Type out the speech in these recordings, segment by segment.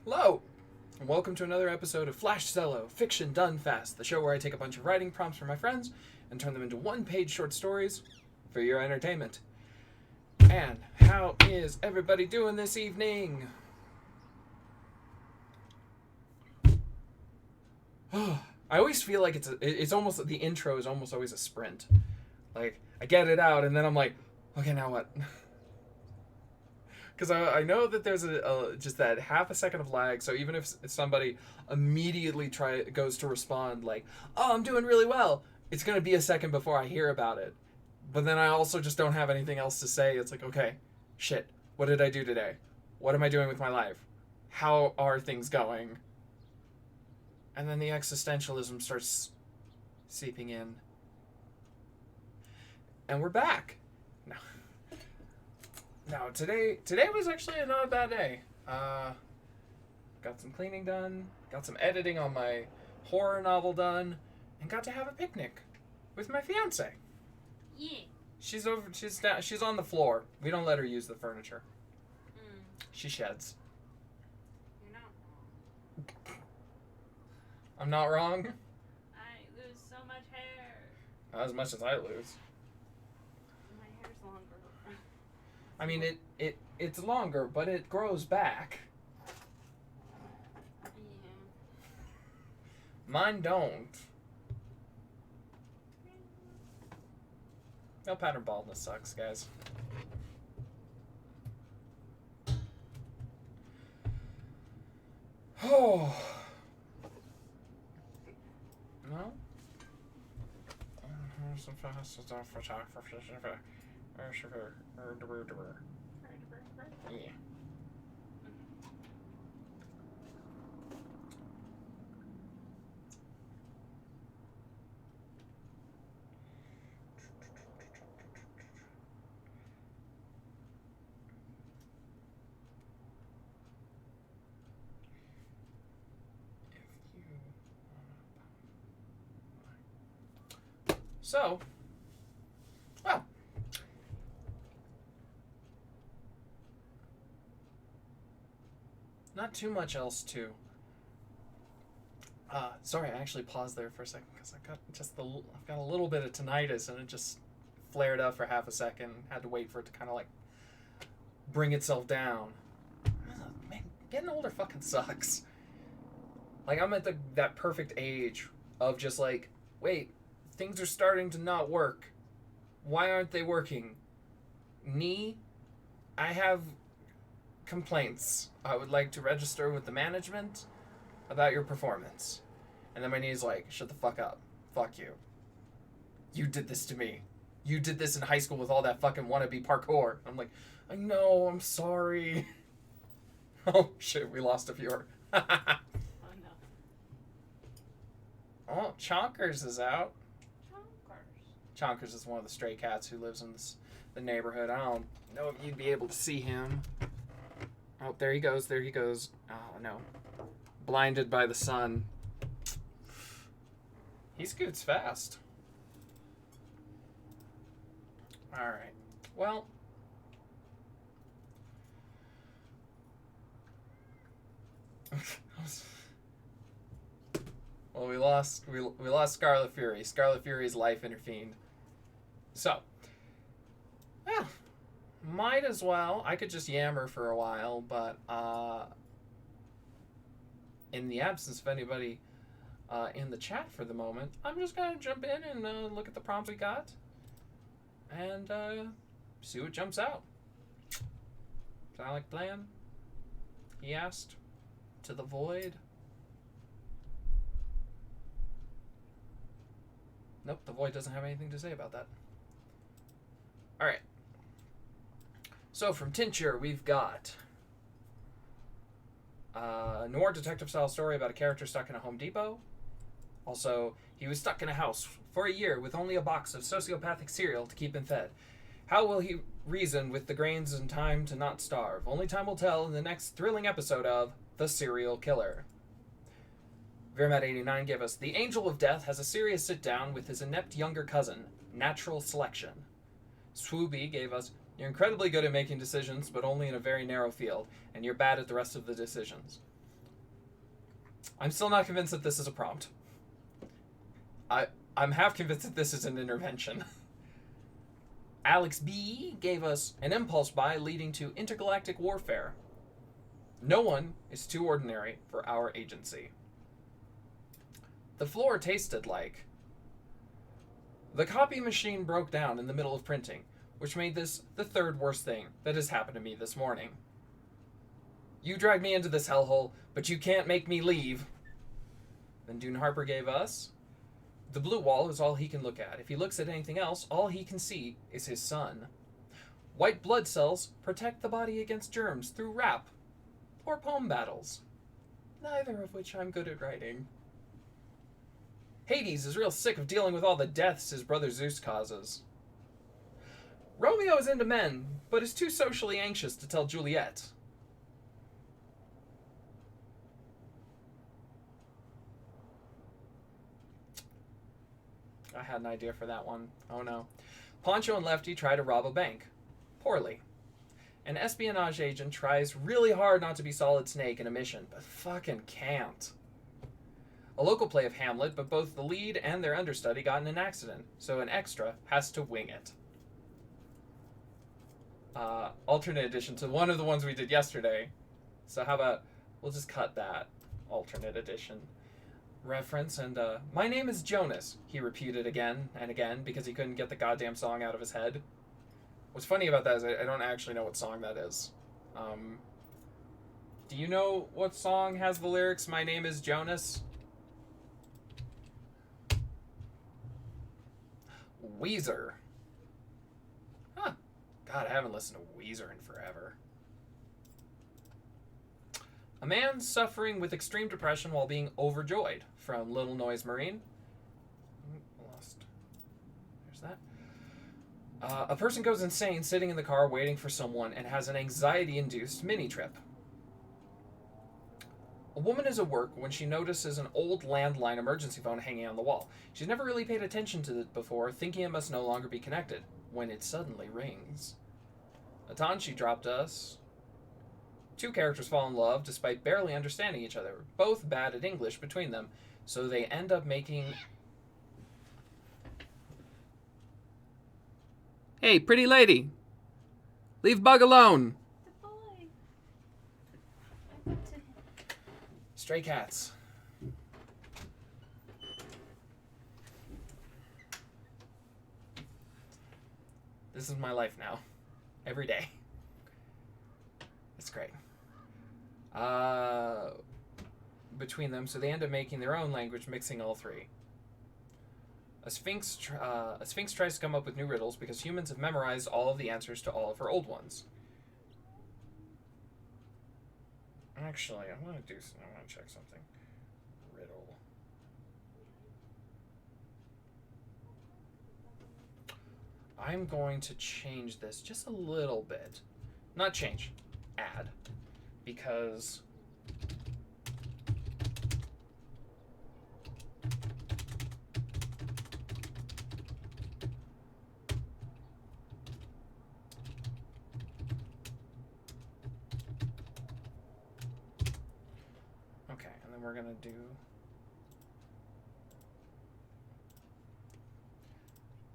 Hello, and welcome to another episode of Flash Zellow, Fiction Done Fast, the show where I take a bunch of writing prompts from my friends and turn them into one-page short stories for your entertainment. And how is everybody doing this evening? I always feel like it's almost, the intro is almost always a sprint. Like, I get it out, and then I'm like, okay, now what? Because I know that there's just that half a second of lag, so even if somebody immediately goes to respond like, oh, I'm doing really well, it's going to be a second before I hear about it. But then I also just don't have anything else to say. It's like, okay, shit, what did I do today? What am I doing with my life? How are things going? And then the existentialism starts seeping in. And we're back. No, today was actually not a bad day. Got some cleaning done, got some editing on my horror novel done, and got to have a picnic with my fiance. Yeah. She's on the floor. We don't let her use the furniture. She sheds. You're not wrong. I'm not wrong. I lose so much hair. Not as much as I lose. My hair's longer. I mean, it's longer, but it grows back. Yeah. Mine don't. No, pattern baldness sucks, guys. Oh. No? Yeah. So, well, not too much else to. Sorry, I actually paused there for a second because I've got a little bit of tinnitus and it just flared up for half a second. Had to wait for it to kind of like bring itself down. Man, getting older fucking sucks. Like, I'm at that perfect age of just like, wait, things are starting to not work. Why aren't they working? Knee, I have complaints. I would like to register with the management about your performance. And then my knee's like, shut the fuck up. Fuck you. You did this to me. You did this in high school with all that fucking wannabe parkour. I'm like, I know, I'm sorry. Oh shit, we lost a viewer. Oh no. Oh, Chonkers is out. Chonkers. Chonkers is one of the stray cats who lives in the neighborhood. I don't know if you'd be able to see him. Oh, there he goes. There he goes. Oh, no. Blinded by the sun. He scoots fast. Alright. Well. Well, we lost Scarlet Fury. Scarlet Fury's life intervened. So, well, might as well. I could just yammer for a while, but in the absence of anybody in the chat for the moment, I'm just gonna jump in and look at the prompt we got and see what jumps out. Sound like a plan? He asked. To the void. Nope, the void doesn't have anything to say about that. Alright. So from Tincture, we've got a noir detective style story about a character stuck in a Home Depot. Also, he was stuck in a house for a year with only a box of sociopathic cereal to keep him fed. How will he reason with the grains and time to not starve? Only time will tell in the next thrilling episode of The Serial Killer. Vermat89 gave us, the Angel of Death has a serious sit-down with his inept younger cousin, Natural Selection. Swooby gave us, you're incredibly good at making decisions, but only in a very narrow field, and you're bad at the rest of the decisions. I'm still not convinced that this is a prompt. I'm half convinced that this is an intervention. Alex B. gave us an impulse buy leading to intergalactic warfare. No one is too ordinary for our agency. The floor tasted like... The copy machine broke down in the middle of printing, which made this the third worst thing that has happened to me this morning. You dragged me into this hellhole, but you can't make me leave. Then Dune Harper gave us... The blue wall is all he can look at. If he looks at anything else, all he can see is his sun. White blood cells protect the body against germs through rap or poem battles, neither of which I'm good at writing. Hades is real sick of dealing with all the deaths his brother Zeus causes. Romeo is into men, but is too socially anxious to tell Juliet. I had an idea for that one. Oh no. Poncho and Lefty try to rob a bank. Poorly. An espionage agent tries really hard not to be Solid Snake in a mission, but fucking can't. A local play of Hamlet, but both the lead and their understudy got in an accident, so an extra has to wing it. Alternate edition to one of the ones we did yesterday. So how about, we'll just cut that alternate edition reference, and my name is Jonas, he repeated again and again because he couldn't get the goddamn song out of his head. What's funny about that is I don't actually know what song that is. Do you know what song has the lyrics, my name is Jonas? Weezer. Huh. God, I haven't listened to Weezer in forever. A man suffering with extreme depression while being overjoyed, from Little Noise Marine. Lost. There's that. A person goes insane sitting in the car waiting for someone and has an anxiety-induced mini-trip. A woman is at work when she notices an old landline emergency phone hanging on the wall. She's never really paid attention to it before, thinking it must no longer be connected, when it suddenly rings. Atanshi dropped us. Two characters fall in love despite barely understanding each other, both bad at English between them, so they end up making... Hey, pretty lady! Leave Bug alone! The boy. I went to him. Stray cats. This is my life now. Every day. It's great. Between them, so they end up making their own language, mixing all three. A sphinx tries to come up with new riddles because humans have memorized all of the answers to all of her old ones. Actually, I want to check something. Riddle. I'm going to change this just a little bit. Not change. Add. Because... Okay, and then we're going to do...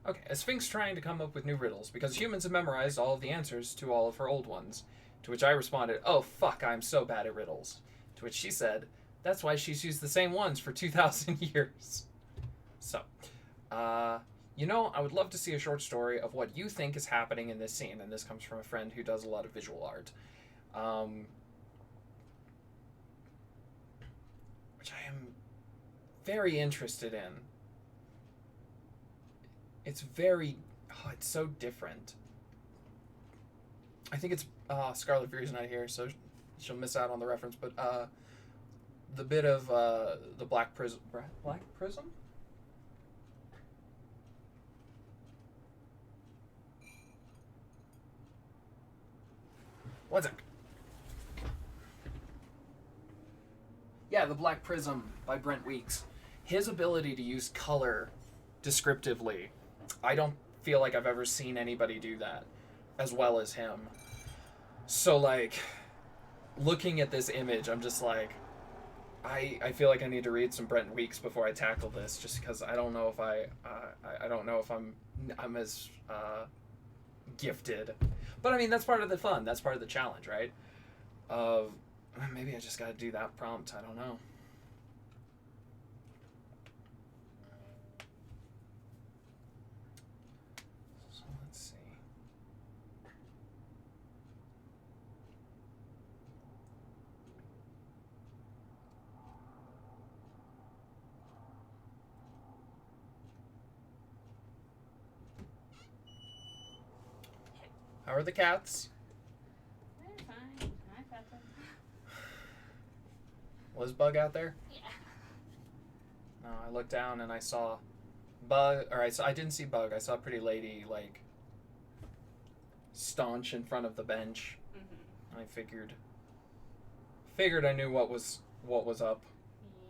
Okay, a sphinx trying to come up with new riddles, because humans have memorized all of the answers to all of her old ones. To which I responded, oh fuck, I'm so bad at riddles. To which she said, that's why she's used the same ones for 2,000 years. So, you know, I would love to see a short story of what you think is happening in this scene, and this comes from a friend who does a lot of visual art. Which I am very interested in. It's very... Oh, it's so different. I think it's... Scarlet Fury's not here, so she'll miss out on the reference, but the bit of the Black Prism... Black Prism? One sec. Yeah, the Black Prism by Brent Weeks. His ability to use color descriptively, I don't feel like I've ever seen anybody do that as well as him. So, like, looking at this image, I'm just like, I feel like I need to read some Brent Weeks before I tackle this, just because I don't know if I don't know if I'm as gifted. But I mean, that's part of the fun. That's part of the challenge, right? Of maybe I just got to do that prompt. I don't know. So let's see. How are the cats? They're fine. I felt them. Was Bug out there? Yeah. No, I looked down and I saw Bug. Or I didn't see Bug. I saw Pretty Lady like staunch in front of the bench. Mm-hmm. I figured I knew what was up. Yeah.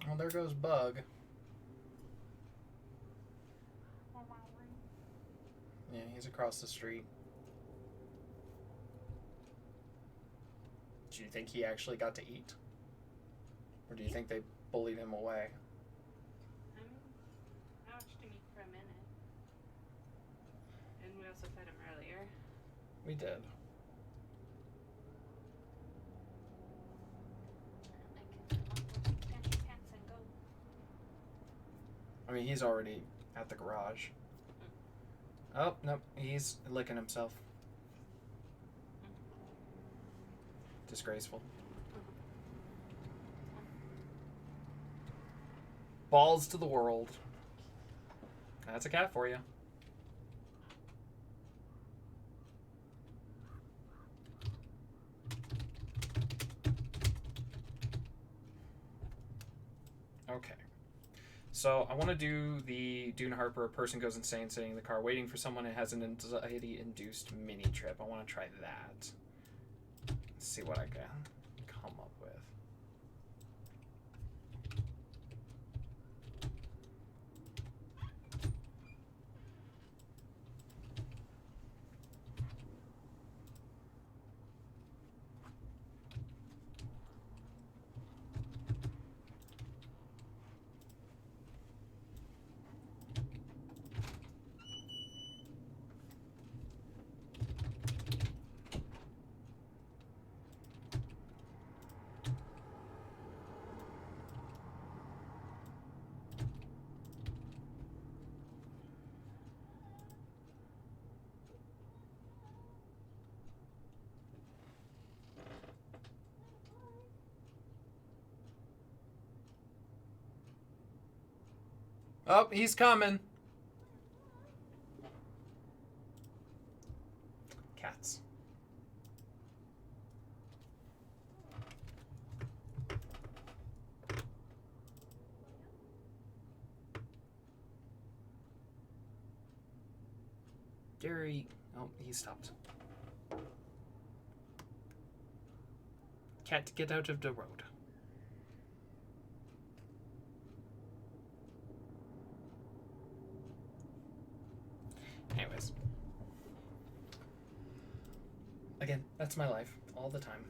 Well, there goes Bug. Yeah, he's across the street. Do you think he actually got to eat? Or do you think they bullied him away? I watched him eat for a minute. And we also fed him earlier. We did. I can catch your pants and go. I mean, he's already at the garage. Oh, nope, he's licking himself. Disgraceful. Balls to the world. That's a cat for you. Okay. So I want to do the Dune Harper, a person goes insane sitting in the car waiting for someone and has an anxiety-induced mini trip. I want to try that. Let's see what I can come up with. Oh, he's coming. Cats. Gary. Oh, he stopped. Cat, get out of the road. Anyways. Again, that's my life all the time.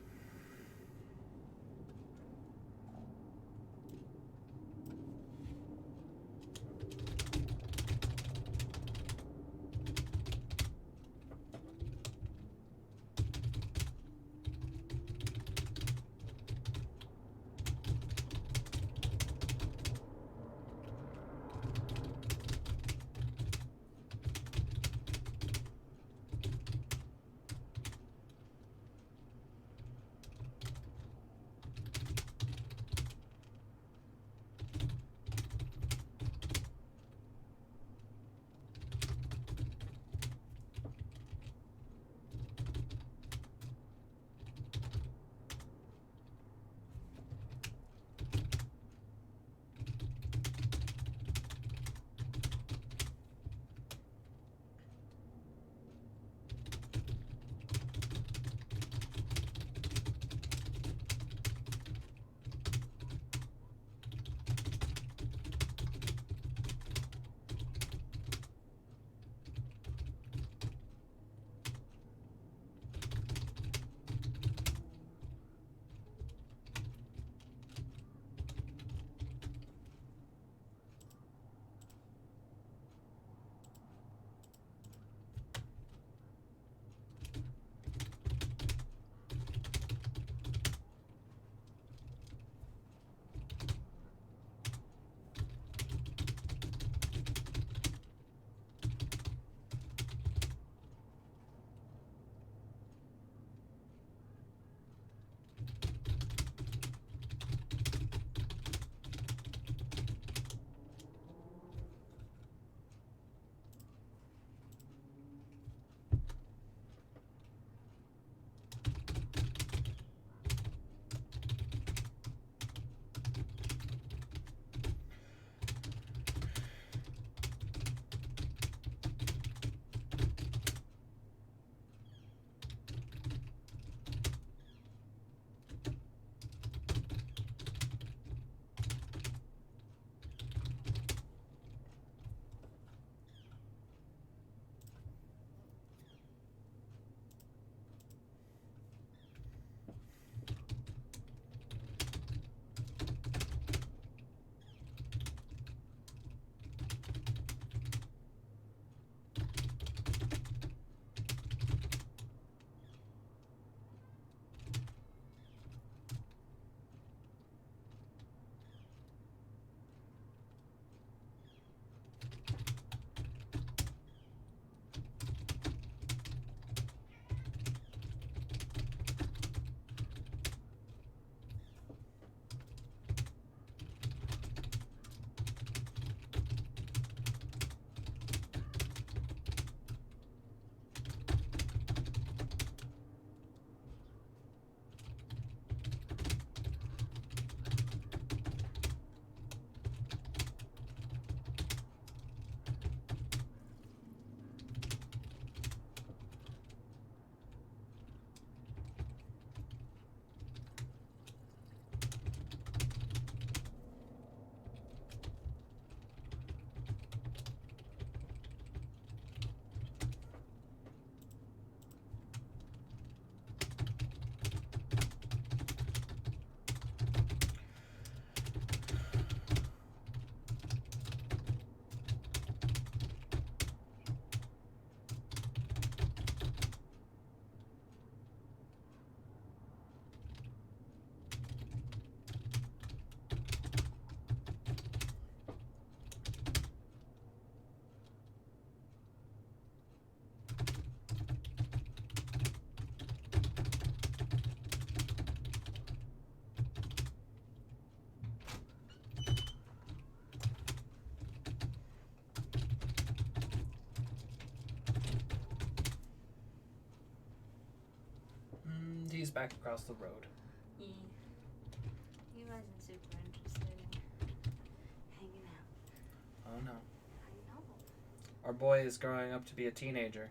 He's back across the road. Yeah. He wasn't super interested in hanging out. Oh no. I know. Our boy is growing up to be a teenager,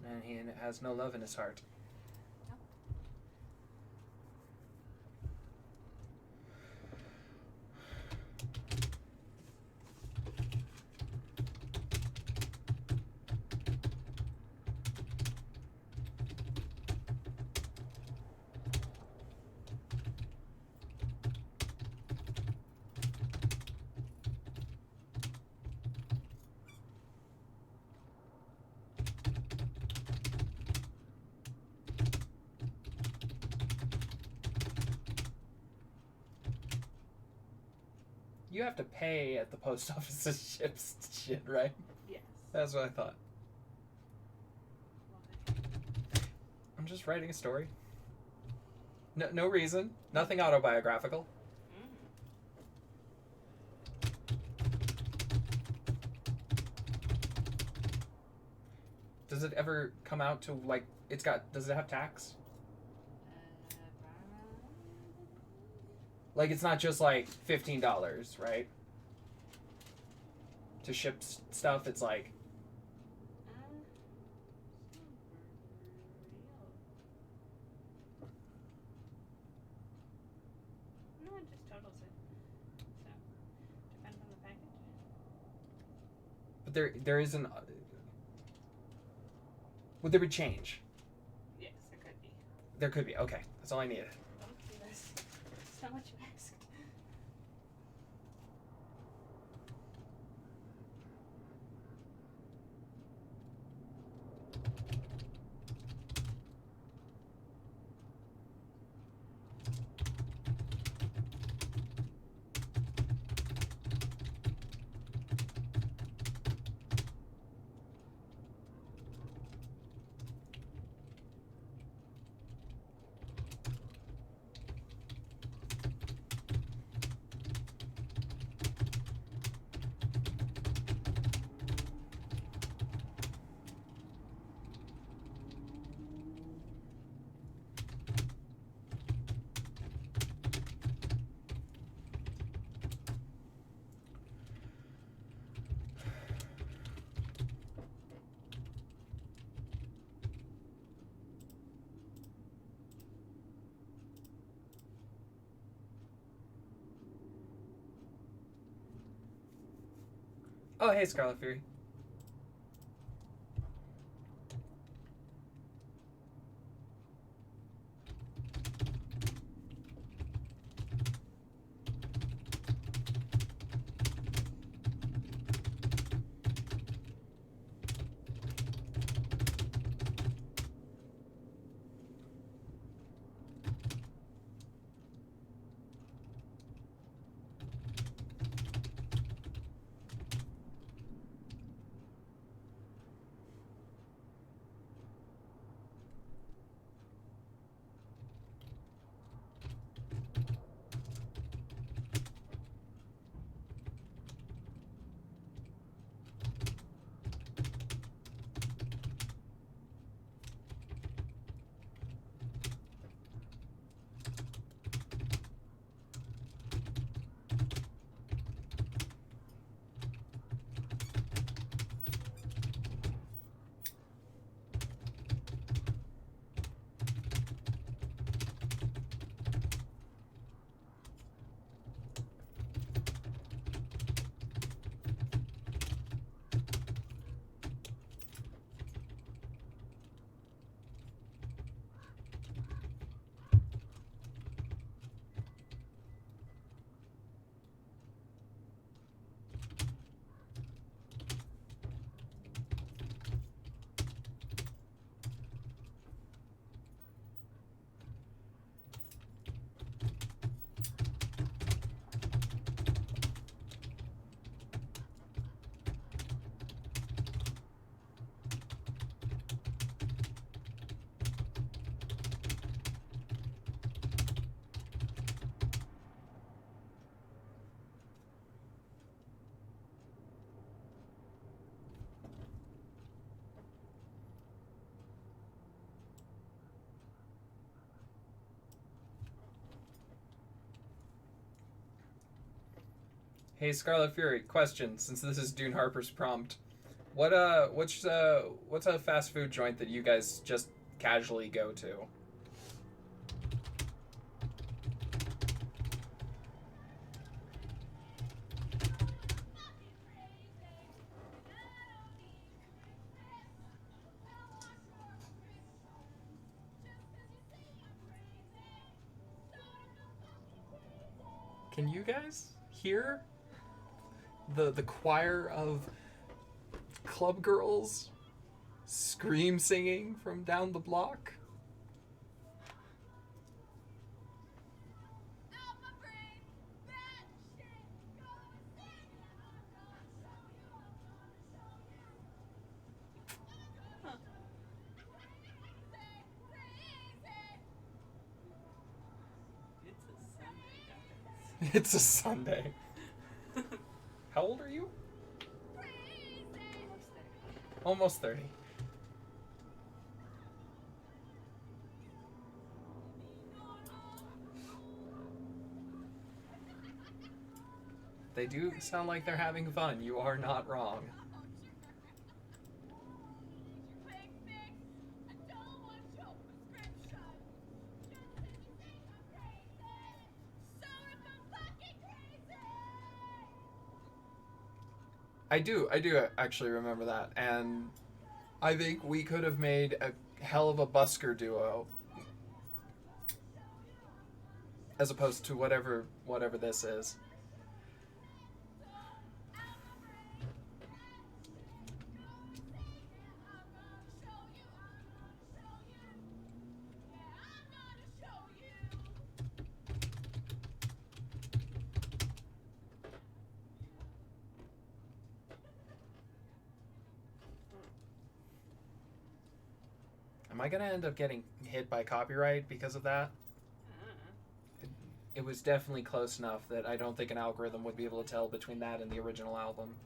and he has no love in his heart. You have to pay at the post office to ship shit, right? Yes. That's what I thought. Why? I'm just writing a story. No reason. Nothing autobiographical. Does it ever come out to, like, does it have tax? Like, it's not just like $15, right? To ship stuff, it's like. No, it just totals it. So, depends on the package. But there isn't. Would there be change? Yes, there could be. There could be. Okay, that's all I needed. Don't do this. It's not what you asked. Oh, hey, Scarlet Fury. Hey, Scarlet Fury, question, since this is Dune Harper's prompt. What's a fast food joint that you guys just casually go to? Can you guys hear the choir of club girls scream singing from down the block? Huh. It's a Sunday. How old are you? Almost 30. They do sound like they're having fun. You are not wrong. I do actually remember that, and I think we could have made a hell of a busker duo, as opposed to whatever this is. Am I gonna end up getting hit by copyright because of that? It was definitely close enough that I don't think an algorithm would be able to tell between that and the original album.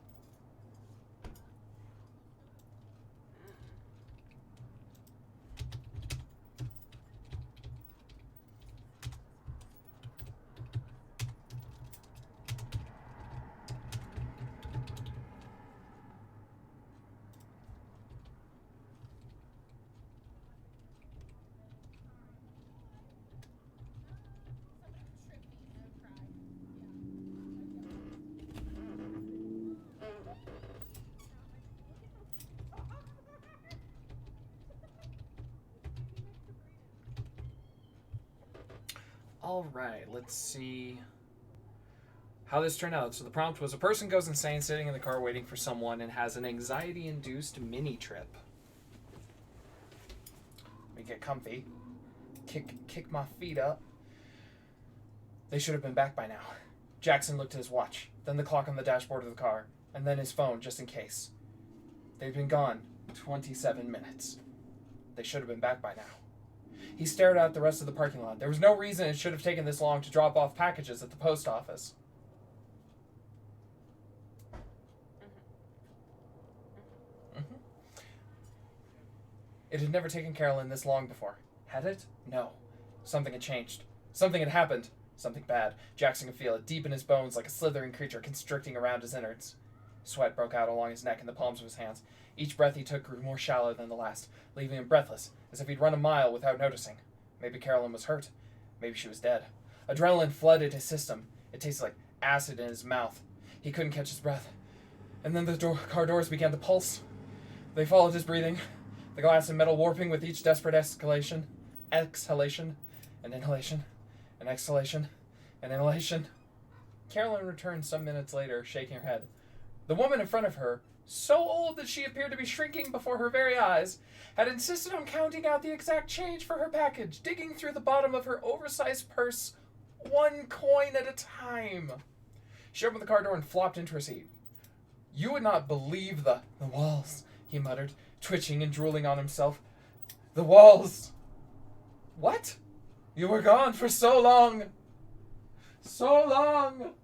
Alright, let's see how this turned out. So the prompt was: a person goes insane sitting in the car waiting for someone and has an anxiety-induced mini trip. We get comfy. Kick my feet up. They should have been back by now. Jackson looked at his watch, then the clock on the dashboard of the car, and then his phone just in case. They'd been gone 27 minutes. They should have been back by now. He stared out the rest of the parking lot. There was no reason it should have taken this long to drop off packages at the post office. It had never taken Carolyn this long before. Had it? No. Something had changed. Something had happened. Something bad. Jackson could feel it deep in his bones like a slithering creature constricting around his innards. Sweat broke out along his neck and the palms of his hands. Each breath he took grew more shallow than the last, leaving him breathless, as if he'd run a mile without noticing. Maybe Carolyn was hurt. Maybe she was dead. Adrenaline flooded his system. It tasted like acid in his mouth. He couldn't catch his breath. And then the car doors began to pulse. They followed his breathing, the glass and metal warping with each desperate exhalation, and inhalation, and exhalation, and inhalation. Carolyn returned some minutes later, shaking her head. The woman in front of her, so old that she appeared to be shrinking before her very eyes, had insisted on counting out the exact change for her package, digging through the bottom of her oversized purse, one coin at a time. She opened the car door and flopped into her seat. You would not believe the walls, he muttered, twitching and drooling on himself. The walls. What? You were gone for so long. So long.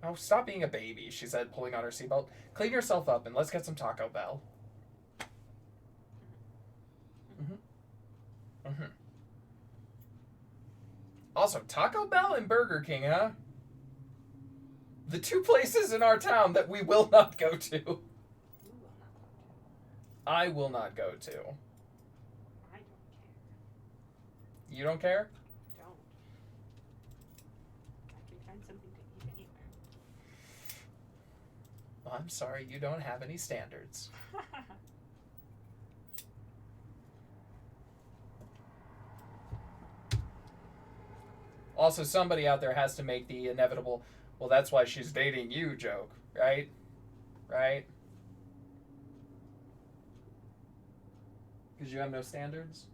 Oh, stop being a baby, she said, pulling on her seatbelt. Clean yourself up and let's get some Taco Bell. Also, Taco Bell and Burger King, huh? The two places in our town that we will not go to. I will not go to. I don't care. You don't care? Don't. I can find something to eat anywhere. Well, I'm sorry, you don't have any standards. Also, somebody out there has to make the inevitable, well, that's why she's dating you joke, right? Right? Because you have no standards?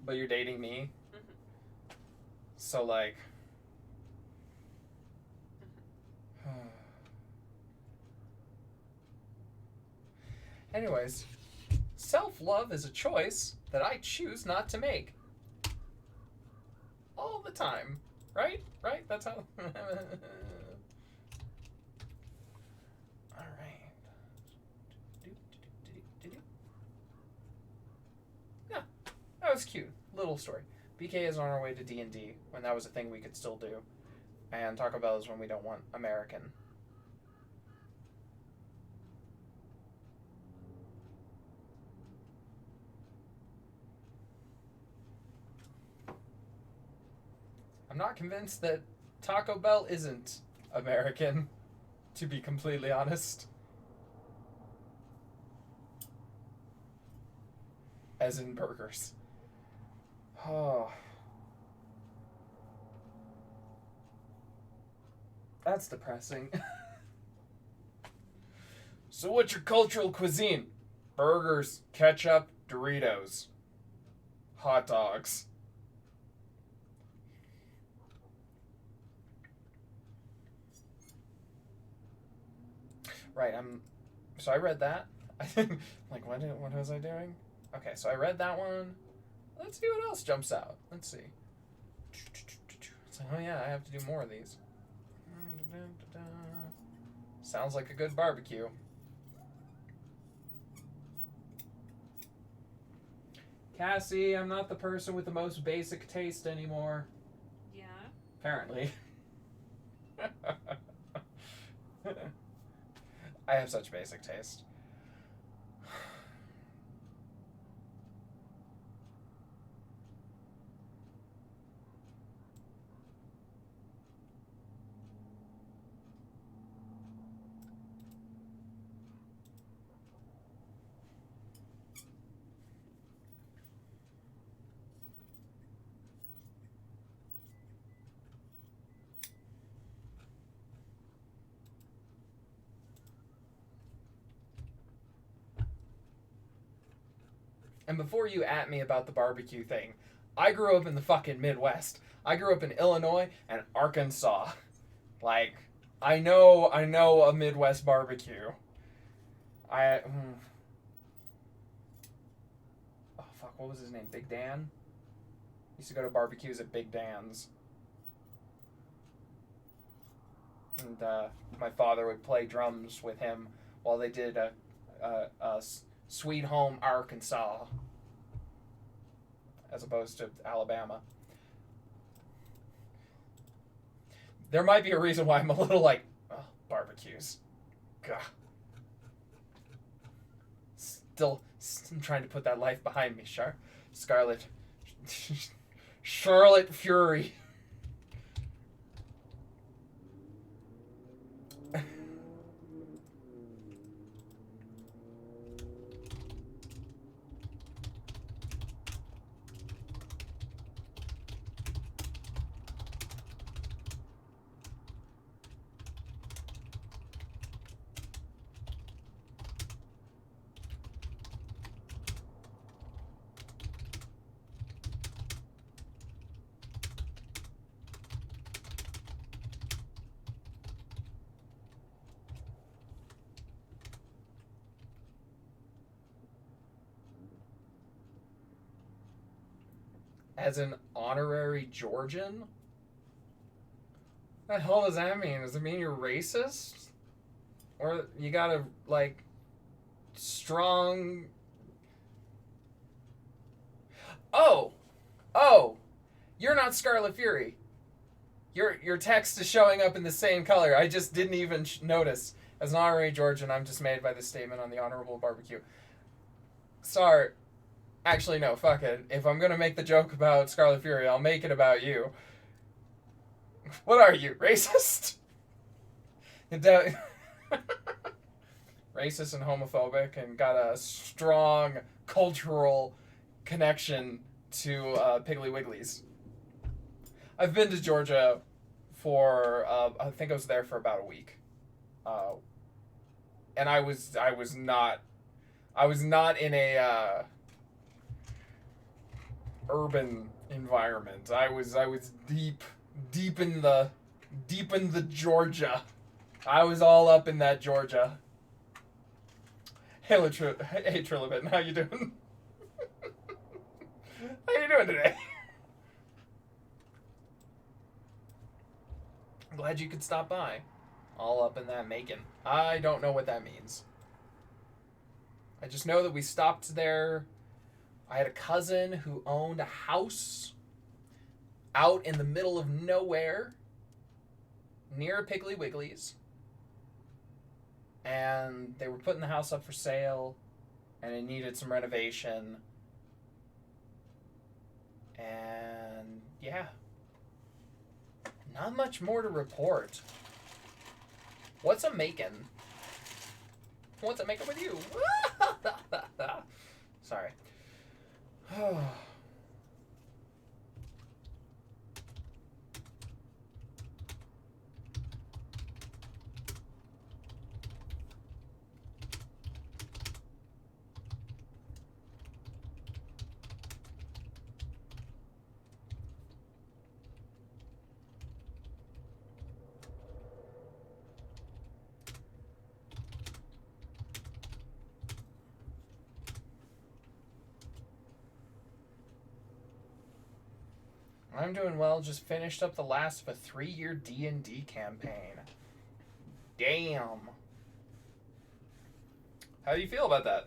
But you're dating me? So, like... Anyways, self-love is a choice that I choose not to make. All the time. Right? Right? That's how... Alright. Yeah, that was cute. Little story. BK is on our way to D&D, when that was a thing we could still do. And Taco Bell is when we don't want American. I'm not convinced that Taco Bell isn't American, to be completely honest. As in burgers. Oh. That's depressing. So what's your cultural cuisine? Burgers, ketchup, Doritos. Hot dogs. Right, so I read that. I think, like, what was I doing? Okay, so I read that one. Let's see what else jumps out. Let's see. It's like, oh yeah, I have to do more of these. Sounds like a good barbecue. Cassie, I'm not the person with the most basic taste anymore. Yeah? Apparently. I have such basic taste. And before you at me about the barbecue thing, I grew up in the fucking Midwest. I grew up in Illinois and Arkansas. Like, I know a Midwest barbecue. Oh fuck, what was his name? Big Dan? Used to go to barbecues at Big Dan's. And my father would play drums with him while they did a Sweet Home Arkansas, as opposed to Alabama. There might be a reason why I'm a little like, oh, barbecues. Gah. Still trying to put that life behind me, Charlotte Fury. As an honorary Georgian? What the hell does that mean? Does it mean you're racist? Or you gotta, like, strong... Oh! You're not Scarlet Fury. Your text is showing up in the same color. I just didn't even notice. As an honorary Georgian, I'm dismayed by this statement on the honorable barbecue. Sorry. Actually, no, fuck it. If I'm gonna make the joke about Scarlet Fury, I'll make it about you. What are you, racist? Racist and homophobic, and got a strong cultural connection to Piggly Wigglies. I've been to Georgia for I think I was there for about a week, and I was not in a urban environment. I was deep in the Georgia. I was all up in that Georgia. Hey, hey Trilobit, how you doing? How you doing today? I'm glad you could stop by. All up in that Macon. I don't know what that means. I just know that we stopped there. I had a cousin who owned a house out in the middle of nowhere near Piggly Wiggly's. And they were putting the house up for sale, and it needed some renovation. And yeah, not much more to report. What's a Macon? What's a Macon with you? Sorry. I'm doing well. Just finished up the last of a 3-year D&D campaign. Damn. How do you feel about that?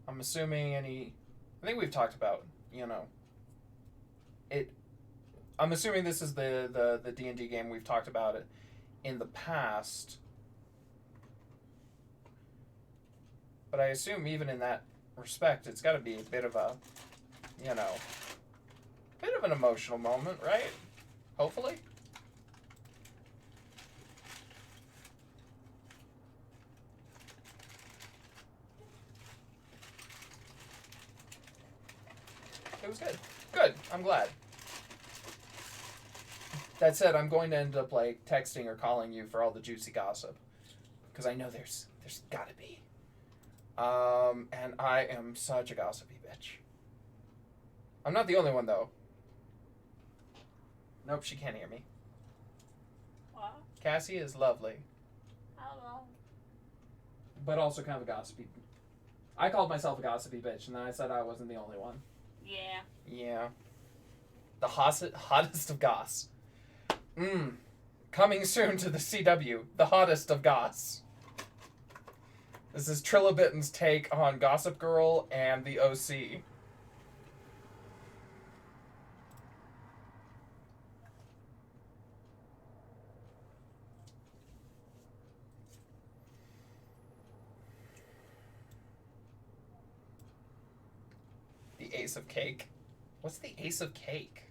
I'm assuming I think we've talked about, it. I'm assuming this is the D&D game. We've talked about it in the past. But I assume even in that respect, it's got to be a bit of a, bit of an emotional moment, right? Hopefully. It was good. Good. I'm glad. That said, I'm going to end up texting or calling you for all the juicy gossip, because I know there's got to be. And I am such a gossipy bitch. I'm not the only one, though. Nope, she can't hear me. What? Cassie is lovely. Hello. But also kind of a gossipy. I called myself a gossipy bitch, and then I said I wasn't the only one. Yeah. Yeah. The hottest of goss. Coming soon to the CW, the hottest of goss. This is Trilobitten's take on Gossip Girl and the OC. The Ace of Cake. What's the Ace of Cake?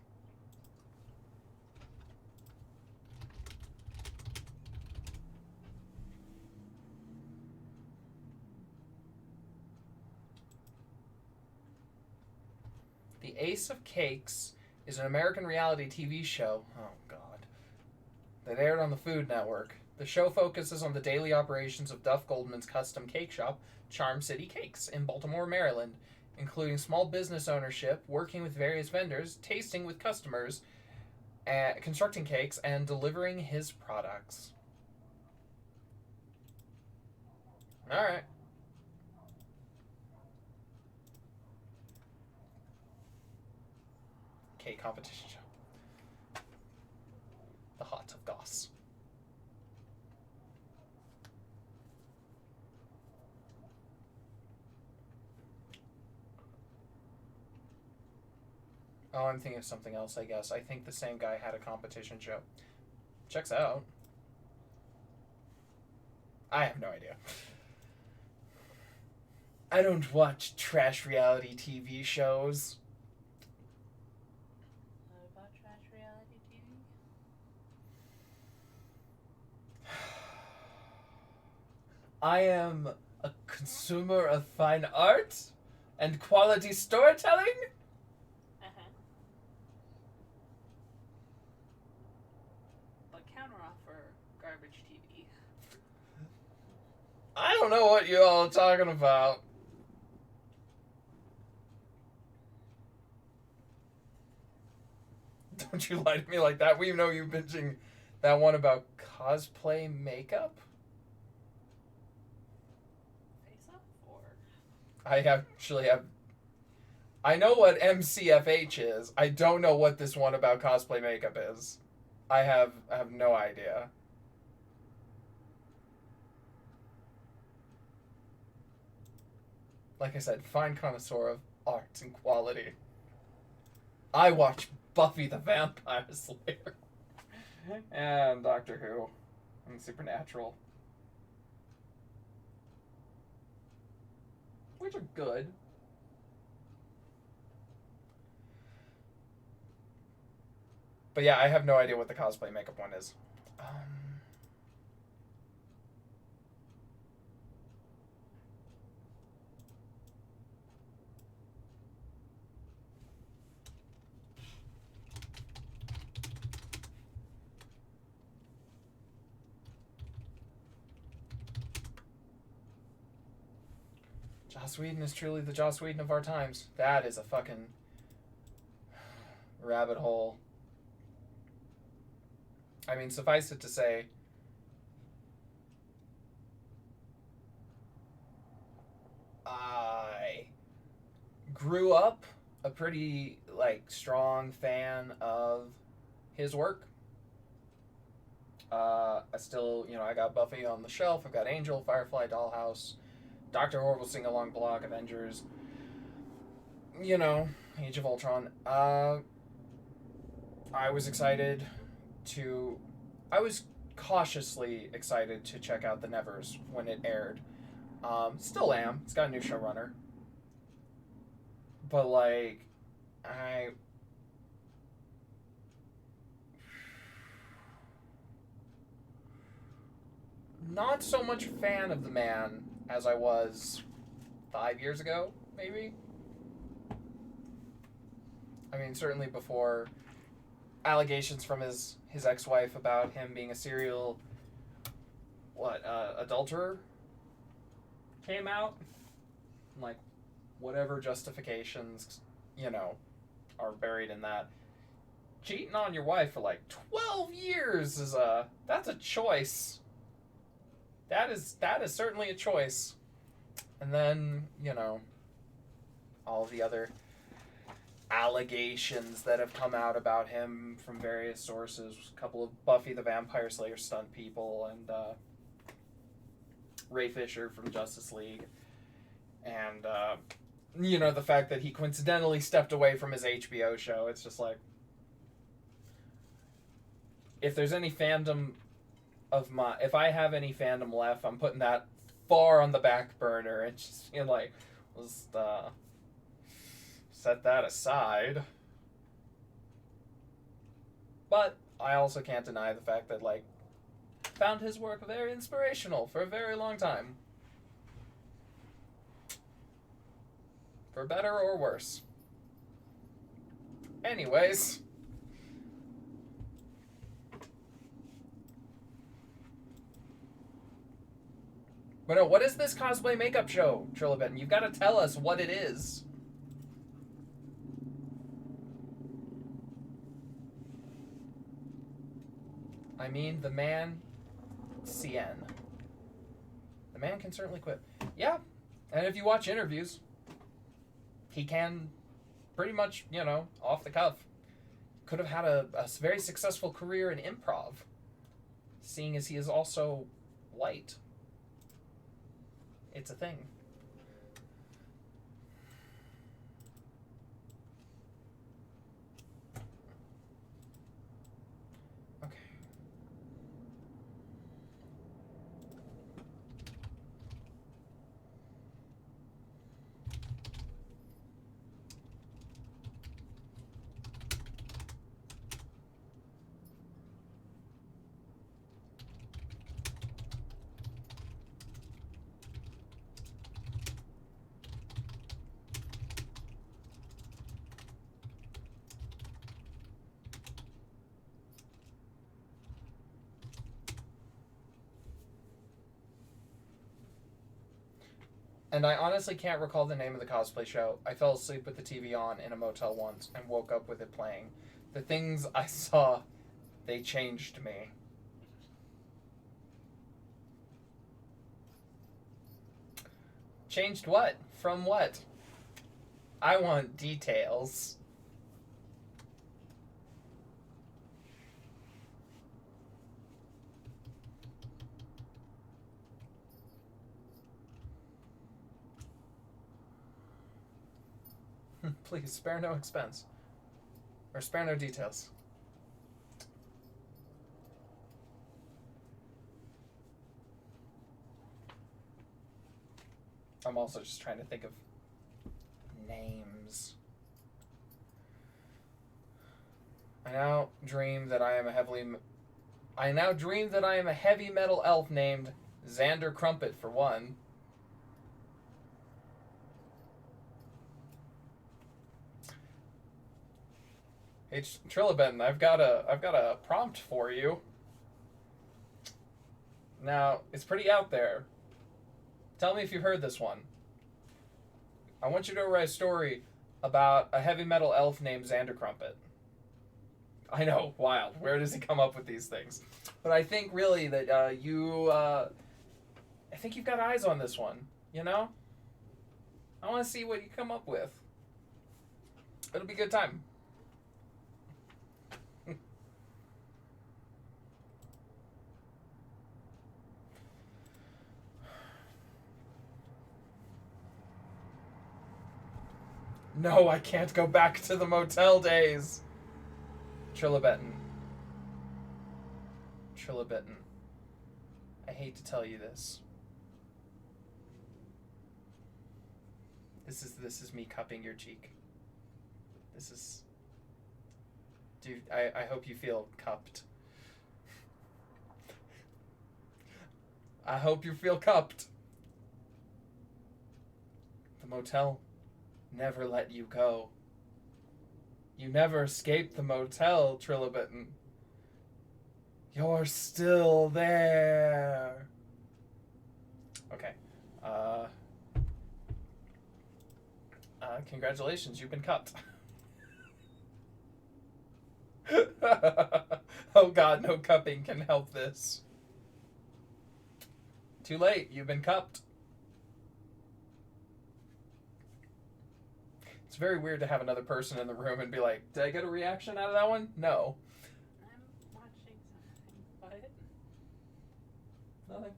The Ace of Cakes is an American reality TV show. Oh, God. That aired on the Food Network. The show focuses on the daily operations of Duff Goldman's custom cake shop, Charm City Cakes, in Baltimore, Maryland, including small business ownership, working with various vendors, tasting with customers, constructing cakes, and delivering his products. All right. Cake competition show. The Hot of Goss. Oh, I'm thinking of something else, I guess. I think the same guy had a competition show. Checks out. I have no idea. I don't watch trash reality TV shows. What about trash reality TV? I am a consumer of fine art and quality storytelling. Uh-huh. But counteroffer garbage TV. I don't know what you all are talking about. Don't you lie to me like that. We know you binging that one about cosplay makeup. Face Off or I actually have. I know what MCFH is. I don't know what this one about cosplay makeup is. I have no idea. Like I said, fine connoisseur of art and quality. I watch Buffy the Vampire Slayer and Doctor Who and Supernatural, which are good. But yeah, I have no idea what the cosplay makeup one is. Joss Whedon is truly the Joss Whedon of our times. That is a fucking rabbit hole. I mean, suffice it to say, I grew up a pretty strong fan of his work. I still, I got Buffy on the shelf. I've got Angel, Firefly, Dollhouse, Doctor Horrible Sing Along Block, Avengers. Age of Ultron. I was excited to. I was cautiously excited to check out The Nevers when it aired. Still am. It's got a new showrunner. But, I. Not so much a fan of the man as I was 5 years ago, maybe. I mean, certainly before allegations from his ex-wife about him being a serial adulterer came out. Whatever justifications, are buried in that. Cheating on your wife for 12 years that's a choice. That is certainly a choice. And then, all the other allegations that have come out about him from various sources. A couple of Buffy the Vampire Slayer stunt people and Ray Fisher from Justice League. And, the fact that he coincidentally stepped away from his HBO show. It's just if there's any fandom if I have any fandom left, I'm putting that far on the back burner and just, let's set that aside. But I also can't deny the fact that, found his work very inspirational for a very long time. For better or worse. Anyways. But no, what is this cosplay makeup show, Trilobit? You've got to tell us what it is. I mean, the man, CN. The man can certainly quit. Yeah, and if you watch interviews, he can pretty much, off the cuff. Could have had a very successful career in improv, seeing as he is also white. It's a thing. Okay. And I honestly can't recall the name of the cosplay show. I fell asleep with the TV on in a motel once and woke up with it playing. The things I saw, they changed me. Changed what? From what? I want details. Please, spare no expense. Or spare no details. I'm also just trying to think of names. I now dream that I am a heavy metal elf named Xander Crumpet for one. Hey, Trillabenton, I've got a prompt for you. Now, it's pretty out there. Tell me if you've heard this one. I want you to write a story about a heavy metal elf named Xander Crumpet. I know, wild. Where does he come up with these things? But I think really that I think you've got eyes on this one, you know? I want to see what you come up with. It'll be a good time. No, I can't go back to the motel days. Trillabenton. I hate to tell you this. This is me cupping your cheek. Dude, I hope you feel cupped. I hope you feel cupped. The motel never let you go. You never escaped the motel, Trillabenton. You're still there. Okay. Congratulations, you've been cupped. Oh God, no cupping can help this. Too late, you've been cupped. It's very weird to have another person in the room and be like, did I get a reaction out of that one? No. I'm watching something, but... Nothing.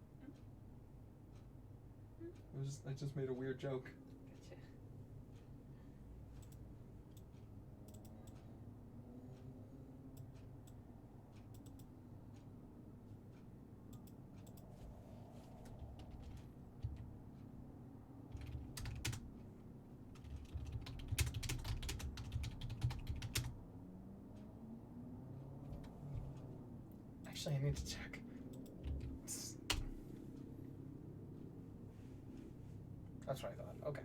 I just made a weird joke. Gotcha. Actually, I need to check. That's what I thought. Okay.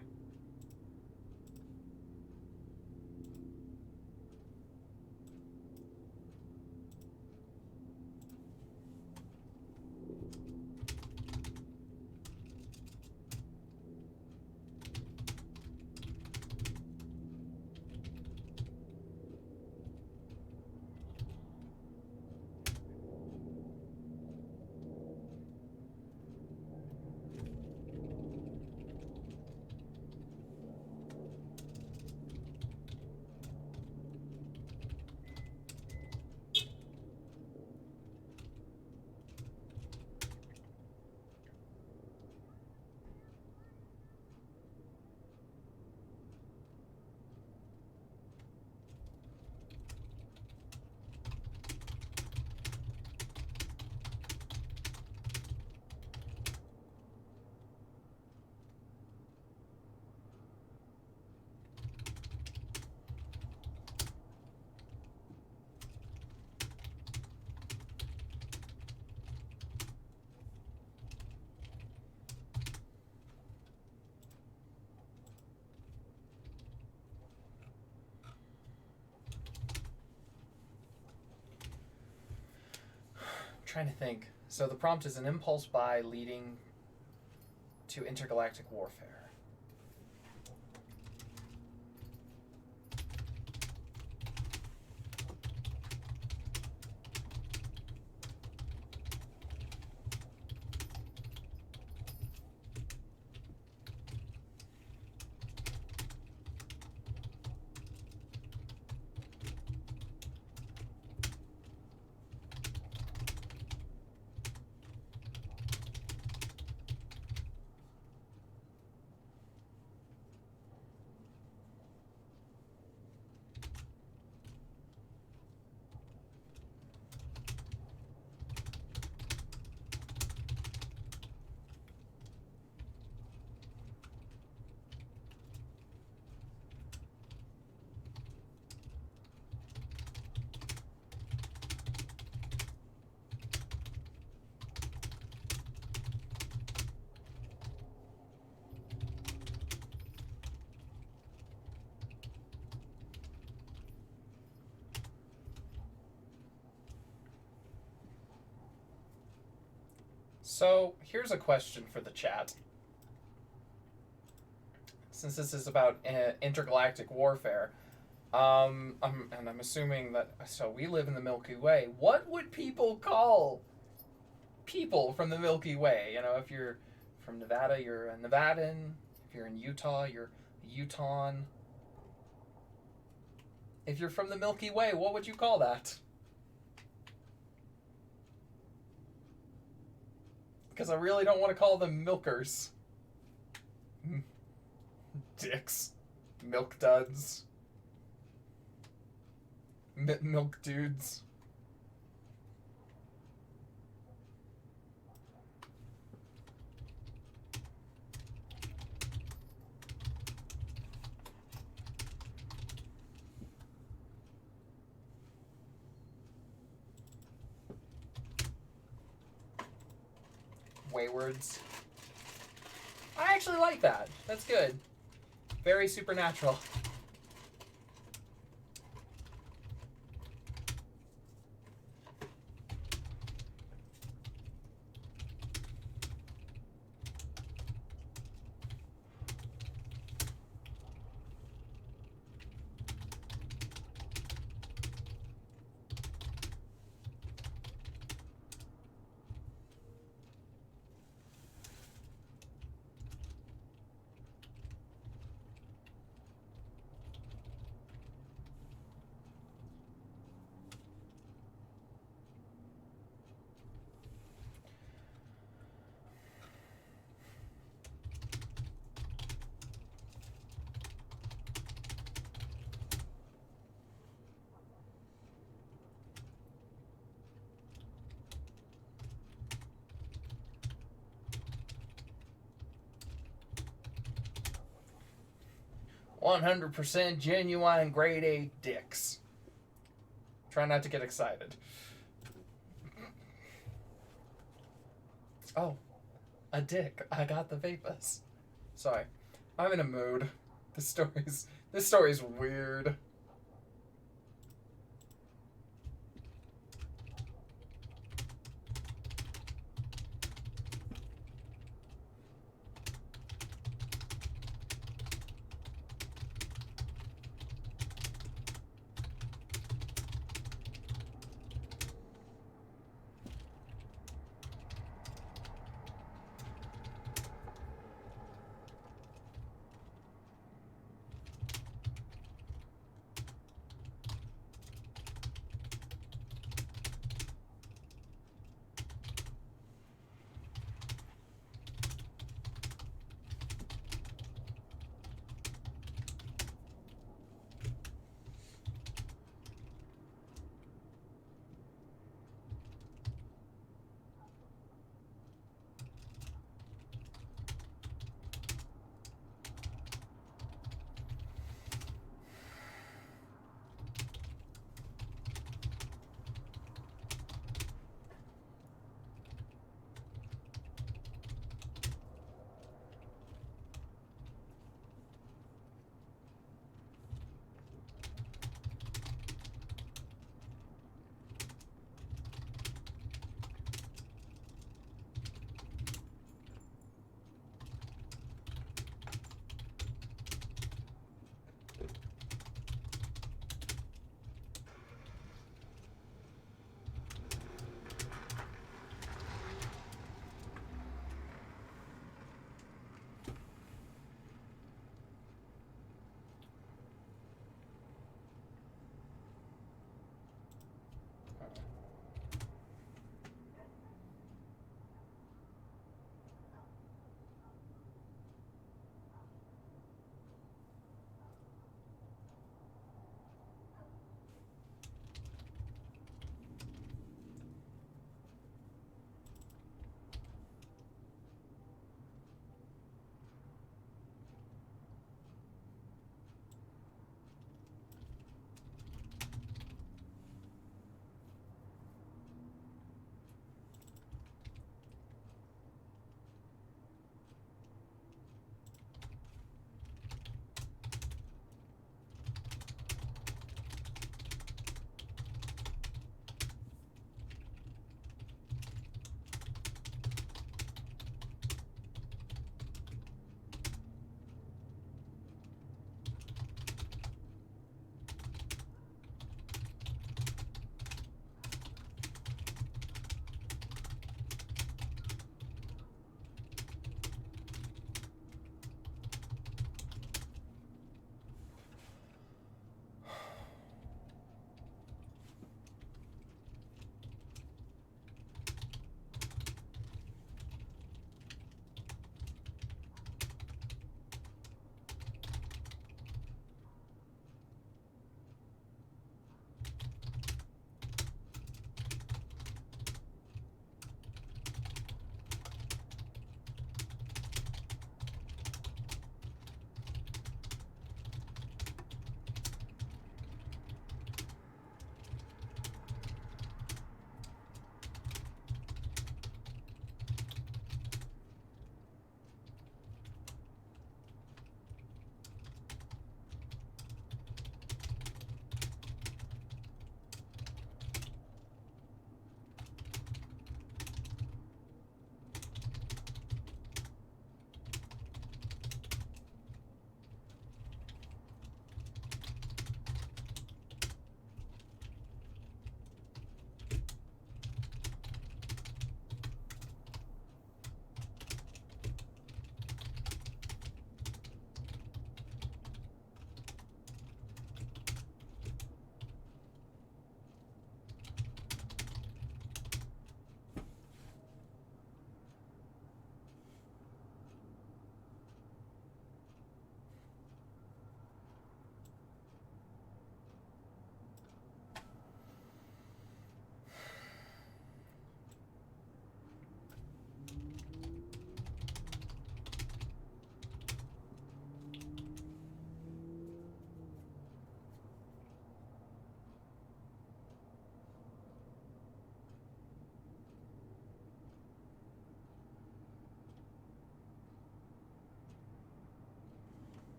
Trying to think. So the prompt is an impulse buy leading to intergalactic warfare. So here's a question for the chat. Since this is about intergalactic warfare, I'm assuming that, so we live in the Milky Way. What would people call people from the Milky Way? You know, if you're from Nevada, you're a Nevadan. If you're in Utah, you're a Utahn. If you're from the Milky Way, what would you call that? Because I really don't want to call them milkers. Dicks. Milk duds. Milk dudes. Waywards. I actually like that. That's good. Very supernatural. %, genuine grade A dicks. Try not to get excited. Oh, a dick. I got the vapors. Sorry. I'm in a mood. This story's weird.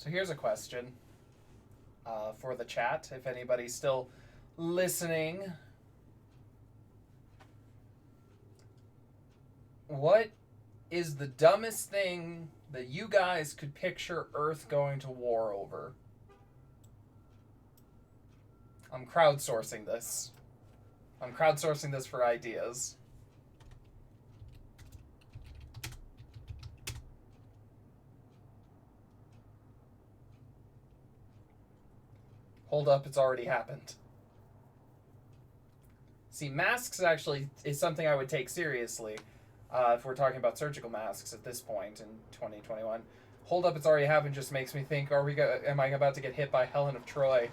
So here's a question for the chat, if anybody's still listening. What is the dumbest thing that you guys could picture Earth going to war over? I'm crowdsourcing this. I'm crowdsourcing this for ideas. Hold up, it's already happened. See, masks actually is something I would take seriously if we're talking about surgical masks at this point in 2021. Hold up, it's already happened just makes me think, am I about to get hit by Helen of Troy?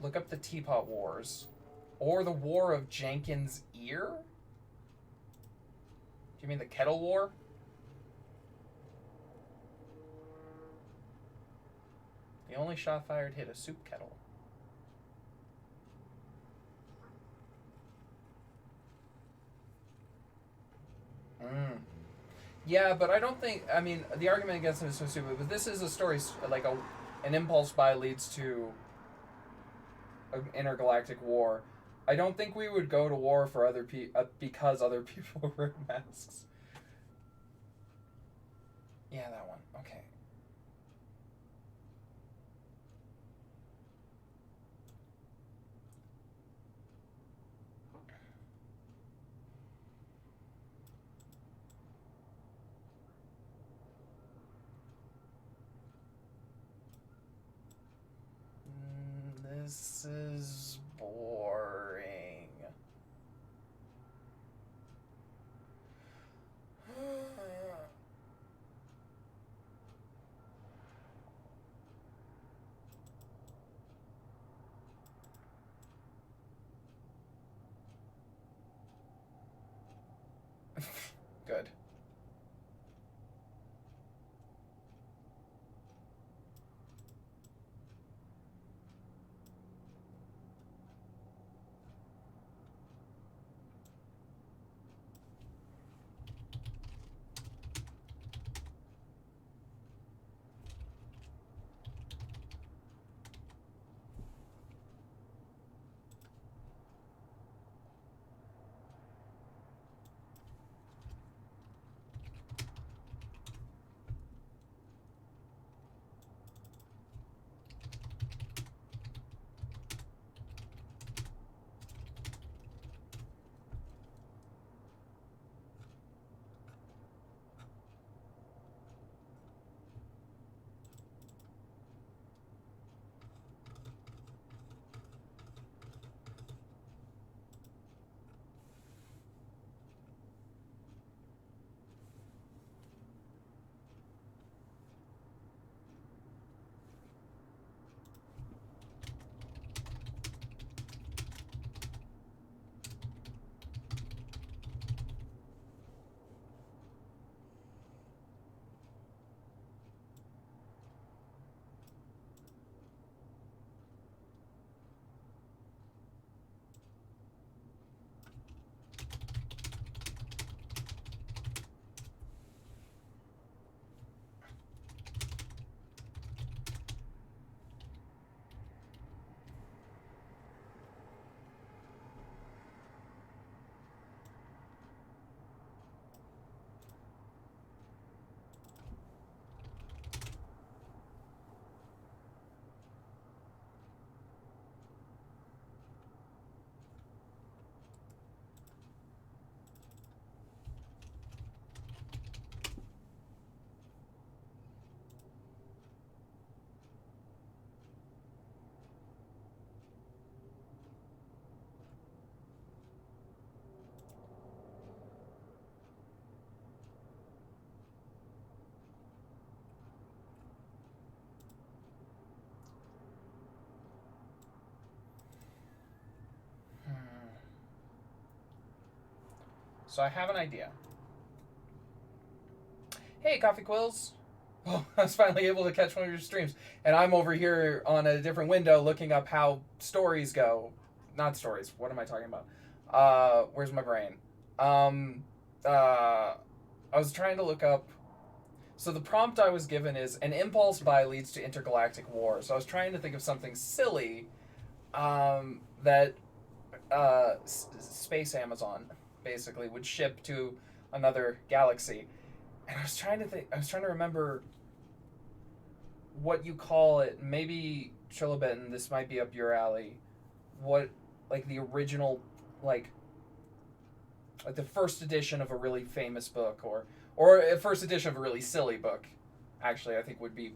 Look up the Teapot Wars. Or the War of Jenkins' Ear? Do you mean the Kettle War? The only shot fired hit a soup kettle. Yeah, but I don't think, I mean, the argument against him is so stupid, but this is a story, like an impulse buy leads to an intergalactic war. I don't think we would go to war for other because other people wear masks. Yeah, that one. Okay. This is boring. Good. So I have an idea. Hey, Coffee Quills. Oh, I was finally able to catch one of your streams. And I'm over here on a different window looking up how stories go. Not stories. What am I talking about? Where's my brain? I was trying to look up. So the prompt I was given is an impulse buy leads to intergalactic war. So I was trying to think of something silly that Space Amazon basically would ship to another galaxy. And I was trying to think. I was trying to remember what you call it. Maybe Trilobit, this might be up your alley. What, like the original, like the first edition of a really famous book, or a first edition of a really silly book. Actually, I think would be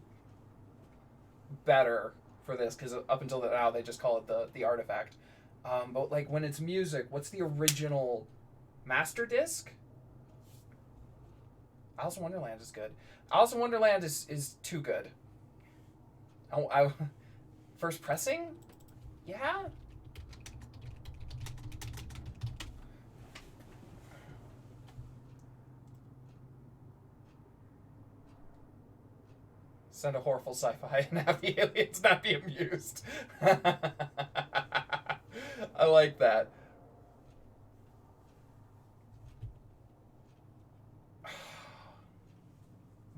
better for this because up until now they just call it the artifact. But like when it's music, what's the original master disc? Alice in Wonderland is good. Alice in Wonderland is too good. First pressing? Yeah? Send a horrible sci-fi and have the aliens not be amused. I like that.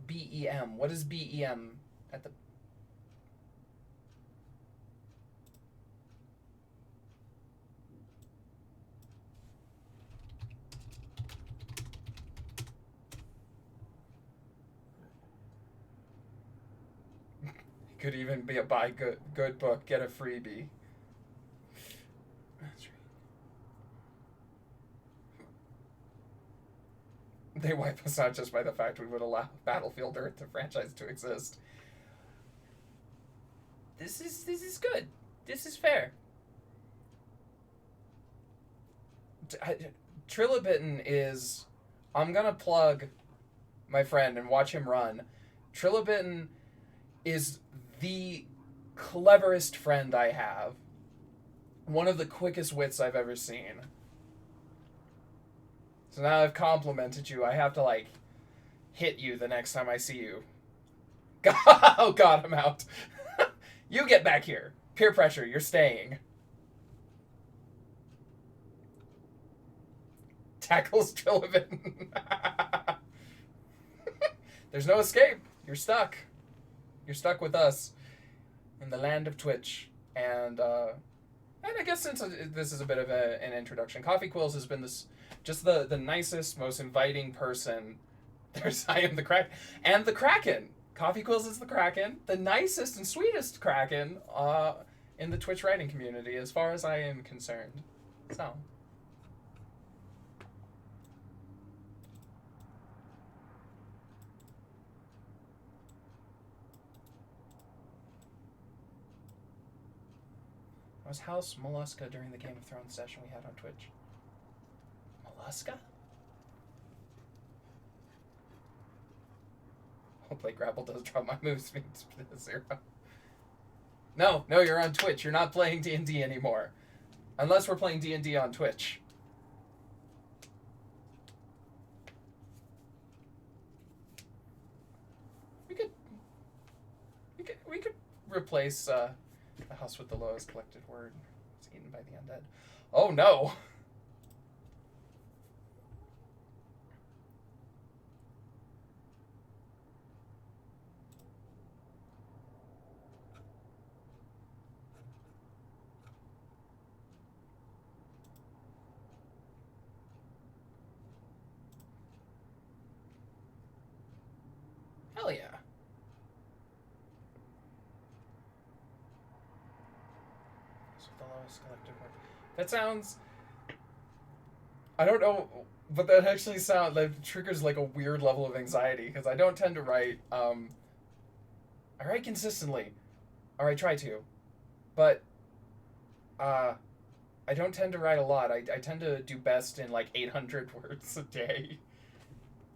BEM. What is BEM at the... Could even be a buy good book, get a freebie. That's right. They wipe us out just by the fact we would allow Battlefield Earth, the franchise, to exist. This is good. This is fair. Trilobitten is... I'm gonna plug my friend and watch him run. Trilobitten is the cleverest friend I have. One of the quickest wits I've ever seen. So now I've complimented you, I have to, like, hit you the next time I see you. Oh god, I'm out. You get back here. Peer pressure, you're staying. Tackles Trilobitten. There's no escape. You're stuck. You're stuck with us in the land of Twitch. And I guess since this is a bit of an introduction, Coffee Quills has been just the nicest, most inviting person. There's I am the Kraken. And the Kraken. Coffee Quills is the Kraken. The nicest and sweetest Kraken in the Twitch writing community, as far as I am concerned. So... was House Mollusca during the Game of Thrones session we had on Twitch. Mollusca? Hopefully Grapple does drop my move speed to 0. No, you're on Twitch. You're not playing D&D anymore. Unless we're playing D&D on Twitch. We could replace the house with the lowest collected word. It's eaten by the undead. Oh no! Hell yeah. The lowest collective word. That sounds... I don't know, but that actually sounds... That triggers like a weird level of anxiety, because I don't tend to write... I write consistently. Or I try to. But... I don't tend to write a lot. I tend to do best in like 800 words a day.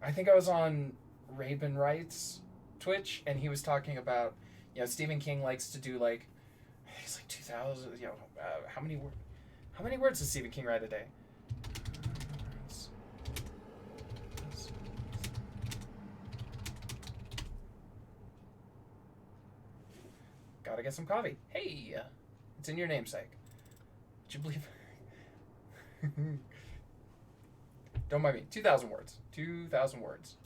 I think I was on Raven Wrights Twitch, and he was talking about, Stephen King likes to do like... He's like 2,000. How many words does Stephen King write a day? Gotta get some coffee. Hey, it's in your namesake. Would you believe? Don't mind me. 2,000 words. 2,000 words.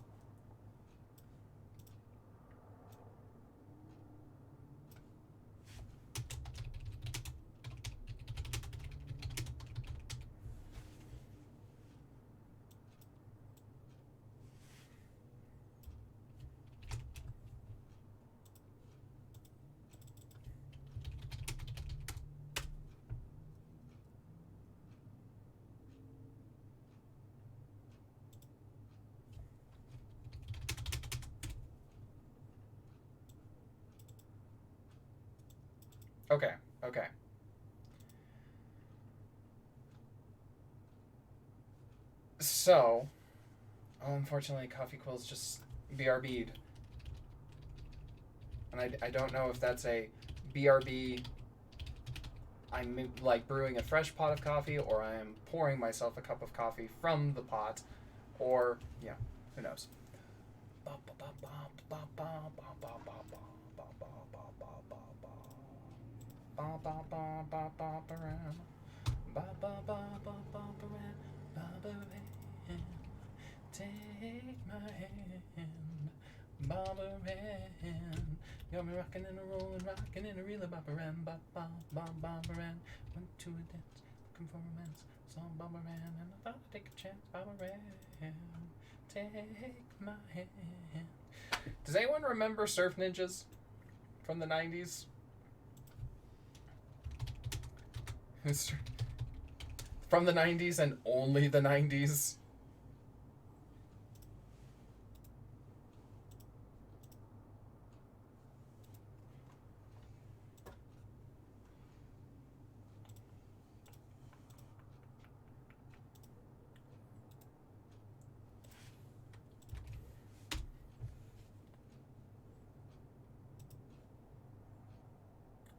Okay, okay. So, unfortunately, Coffee Quill's just BRB'd. And I don't know if that's a BRB, I'm like brewing a fresh pot of coffee, or I am pouring myself a cup of coffee from the pot, or, yeah, who knows. Take my hand, Barbara Ann. Got me rocking and a rolling, rocking and a reeling, Barbara Ann, Barbara Ann. Went to a dance, looking for romance, saw Barbara Ann, and I thought I'd take a chance, Barbara Ann. Take my hand. Does anyone remember Surf Ninjas from the 90s? From the 90s and only the 90s?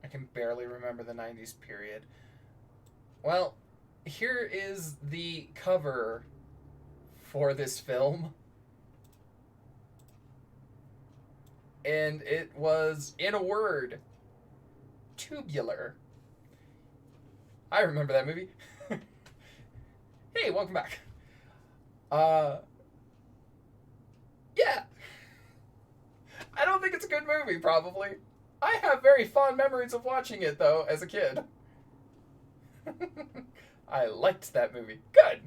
I can barely remember the 90s period. Well, here is the cover for this film. And it was, in a word, tubular. I remember that movie. Hey, welcome back. Yeah. I don't think it's a good movie, probably. I have very fond memories of watching it, though, as a kid. I liked that movie. Good.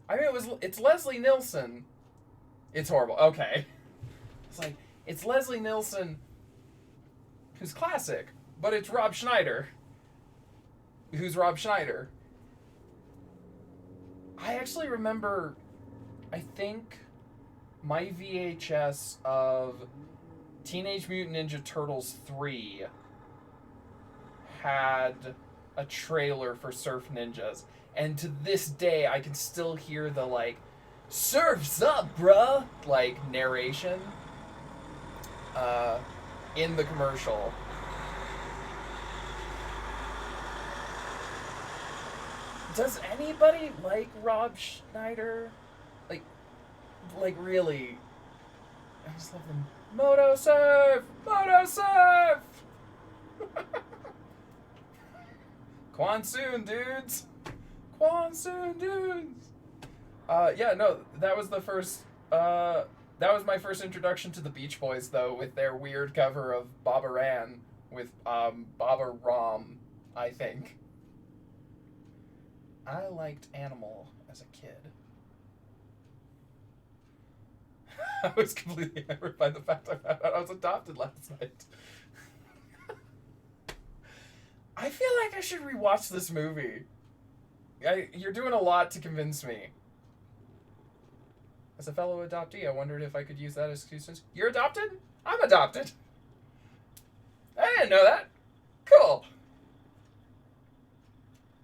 I mean, it's Leslie Nielsen. It's horrible. Okay. It's like, it's Leslie Nielsen, who's classic, but it's Rob Schneider. Who's Rob Schneider? I actually remember, I think, my VHS of Teenage Mutant Ninja Turtles 3 had a trailer for Surf Ninjas. And to this day, I can still hear the, like, surf's up, bruh, like, narration in the commercial. Does anybody like Rob Schneider? Like really? I just love them. Moto surf! Moto surf! Quan soon, dudes! Quan soon, dudes! Yeah, no, that was the first, that was my first introduction to the Beach Boys, though, with their weird cover of Baba Ran with, Baba Ram, I think. I liked Animal as a kid. I was completely hammered by the fact I found out I was adopted last night. I feel like I should rewatch this movie. You're doing a lot to convince me. As a fellow adoptee, I wondered if I could use that excuse. You're adopted? I'm adopted. I didn't know that. Cool.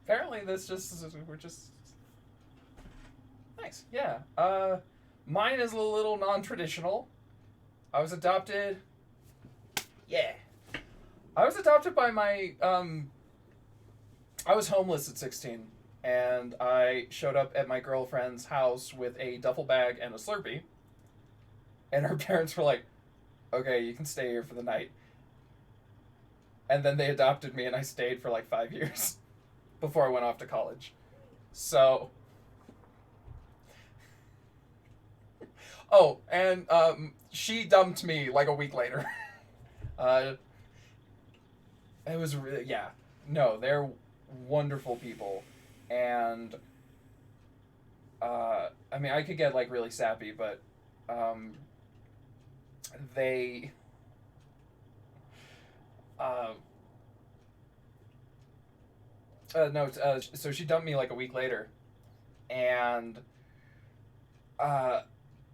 Apparently we're just... Nice, yeah. Mine is a little non-traditional. I was adopted... Yeah. I was adopted by my, I was homeless at 16, and I showed up at my girlfriend's house with a duffel bag and a Slurpee, and her parents were like, okay, you can stay here for the night. And then they adopted me, and I stayed for like 5 years before I went off to college. So, Oh, and she dumped me like a week later. uh, it was really, yeah. No, they're wonderful people, and I mean, I could get like really sappy, but um, they uh, no, so she dumped me like a week later, and uh,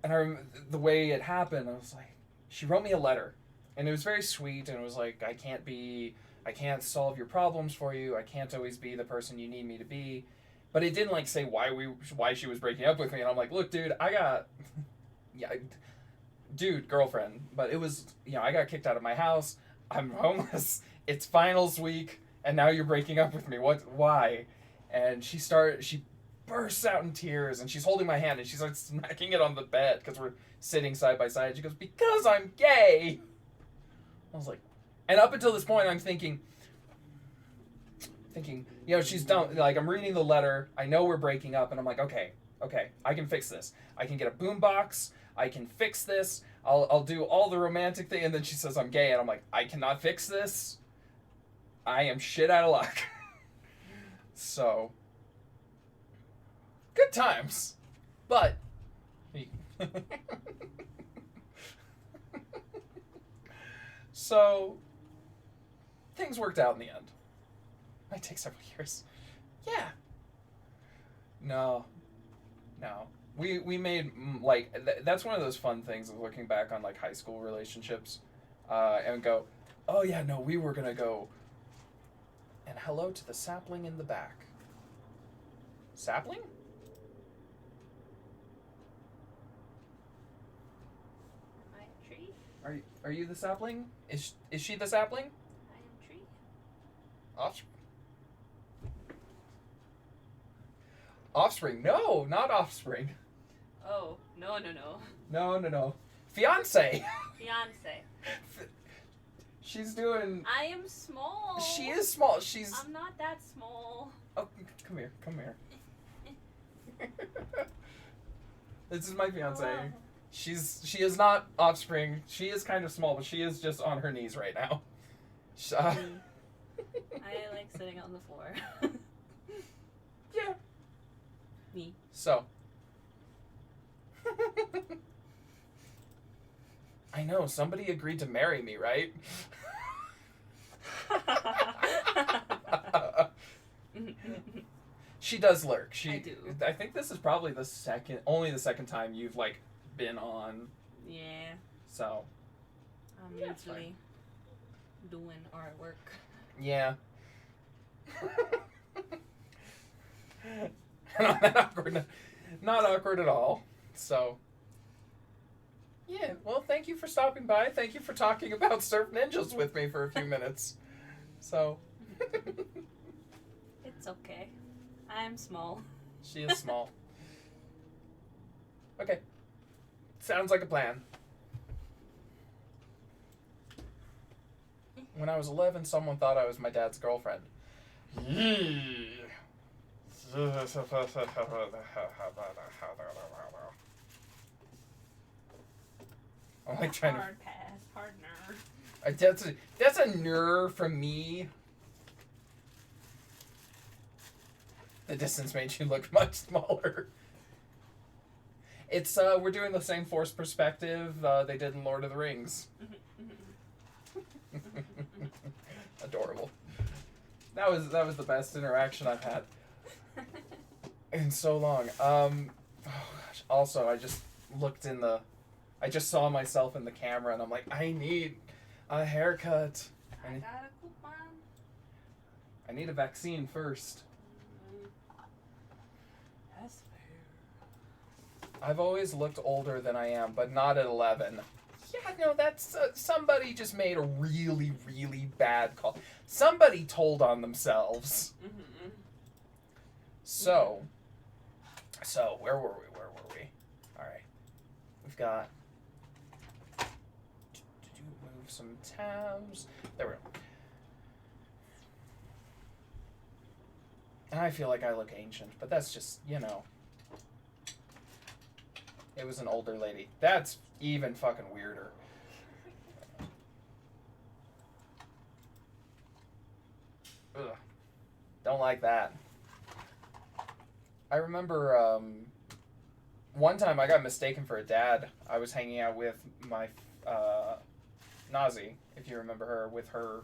the way it happened, I was like, she wrote me a letter, and it was very sweet, and it was like, I can't solve your problems for you. I can't always be the person you need me to be, but it didn't like say why she was breaking up with me, and I'm like, look, dude, I got, yeah, dude, girlfriend, but it was, I got kicked out of my house. I'm homeless. It's finals week, and now you're breaking up with me. What? Why? And she bursts out in tears, and she's holding my hand, and she's like smacking it on the bed because we're sitting side by side. She goes, "Because I'm gay." I was like, and up until this point, I'm thinking, she's done. Like, I'm reading the letter. I know we're breaking up, and I'm like, okay, I can fix this. I can get a boombox. I can fix this. I'll do all the romantic thing. And then she says I'm gay, and I'm like, I cannot fix this. I am shit out of luck. So, good times, but. So, things worked out in the end. Might take several years. Yeah. No. We made like that's one of those fun things of looking back on like high school relationships, and go, oh yeah, no, we were gonna go. And hello to the sapling in the back. Sapling? Am I a tree? Are you the sapling? Is she the sapling? I am tree. Offspring? No, not offspring. Oh, no. No. Fiance. Fiance. She's doing. I am small. She is small. I'm not that small. Oh, come here. This is my fiance. Oh. She is not offspring. She is kind of small, but she is just on her knees right now. I like sitting on the floor. Yeah. Me. So. I know, somebody agreed to marry me, right? She does lurk. I do. I think this is probably only the second time you've like been on. Yeah. So. I'm Yeah, it's usually doing artwork. Yeah. Not that awkward. Not awkward at all. So. Yeah, well, thank you for stopping by. Thank you for talking about surf ninjas with me for a few minutes. So. It's okay. I'm small. She is small. Okay. Sounds like a plan. When I was 11, someone thought I was my dad's girlfriend. I'm like trying hard pass, hard nerve. That's a nerve from me. The distance made you look much smaller. It's we're doing the same forced perspective they did in Lord of the Rings. Adorable. That was the best interaction I've had in so long. Oh gosh. Also, I just saw myself in the camera, and I'm like, I need a haircut. I got a coupon. I need a vaccine first. That's fair. I've always looked older than I am, but not at 11. Yeah, no, that's somebody just made a really, really bad call. Somebody told on themselves. Mm-hmm. So, where were we? All right, we've got to move some tabs. There we go. And I feel like I look ancient, but that's just, It was an older lady. That's even fucking weirder. Ugh. Don't like that. I remember one time I got mistaken for a dad. I was hanging out with my Nazi, if you remember her, with her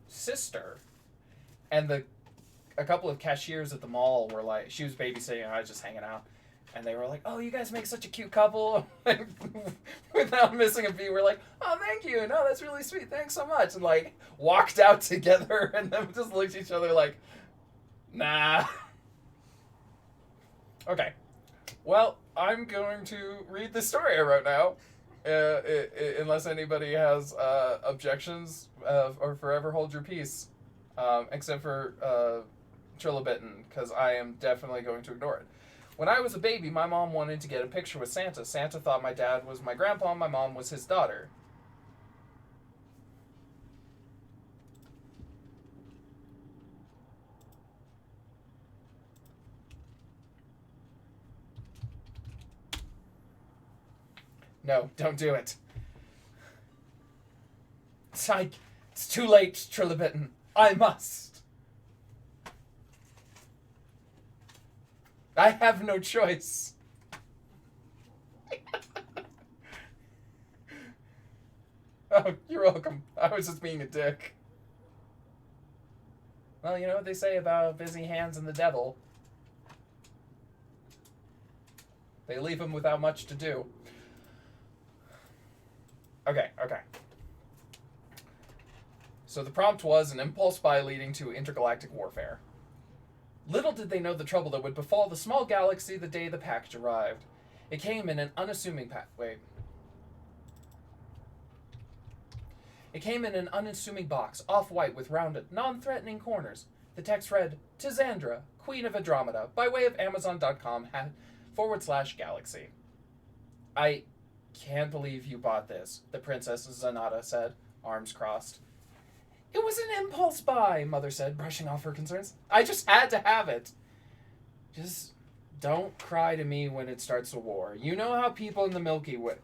sister. And a couple of cashiers at the mall were like, she was babysitting and I was just hanging out. And they were like, oh, you guys make such a cute couple. Without missing a beat, we're like, oh, thank you. No, that's really sweet. Thanks so much. And like, walked out together and then just looked at each other like, nah. Okay. Well, I'm going to read the story I wrote now. Unless anybody has objections, or forever hold your peace. Except for Trilobitten, because I am definitely going to ignore it. When I was a baby, my mom wanted to get a picture with Santa. Santa thought my dad was my grandpa and my mom was his daughter. No, don't do it. Psych. It's too late, Trilobitten. I must. I have no choice. Oh, you're welcome. I was just being a dick. Well, you know what they say about busy hands and the devil. They leave him without much to do. Okay. So the prompt was an impulse buy leading to intergalactic warfare. Little did they know the trouble that would befall the small galaxy the day the package arrived. It came in an unassuming It came in an unassuming box, off-white with rounded, non-threatening corners. The text read, to Xandra, Queen of Andromeda, by way of Amazon.com/galaxy. I can't believe you bought this, the Princess Zanata said, arms crossed. It was an impulse buy, Mother said, brushing off her concerns. I just had to have it. Just don't cry to me when it starts a war. You know how people in the Milky Way...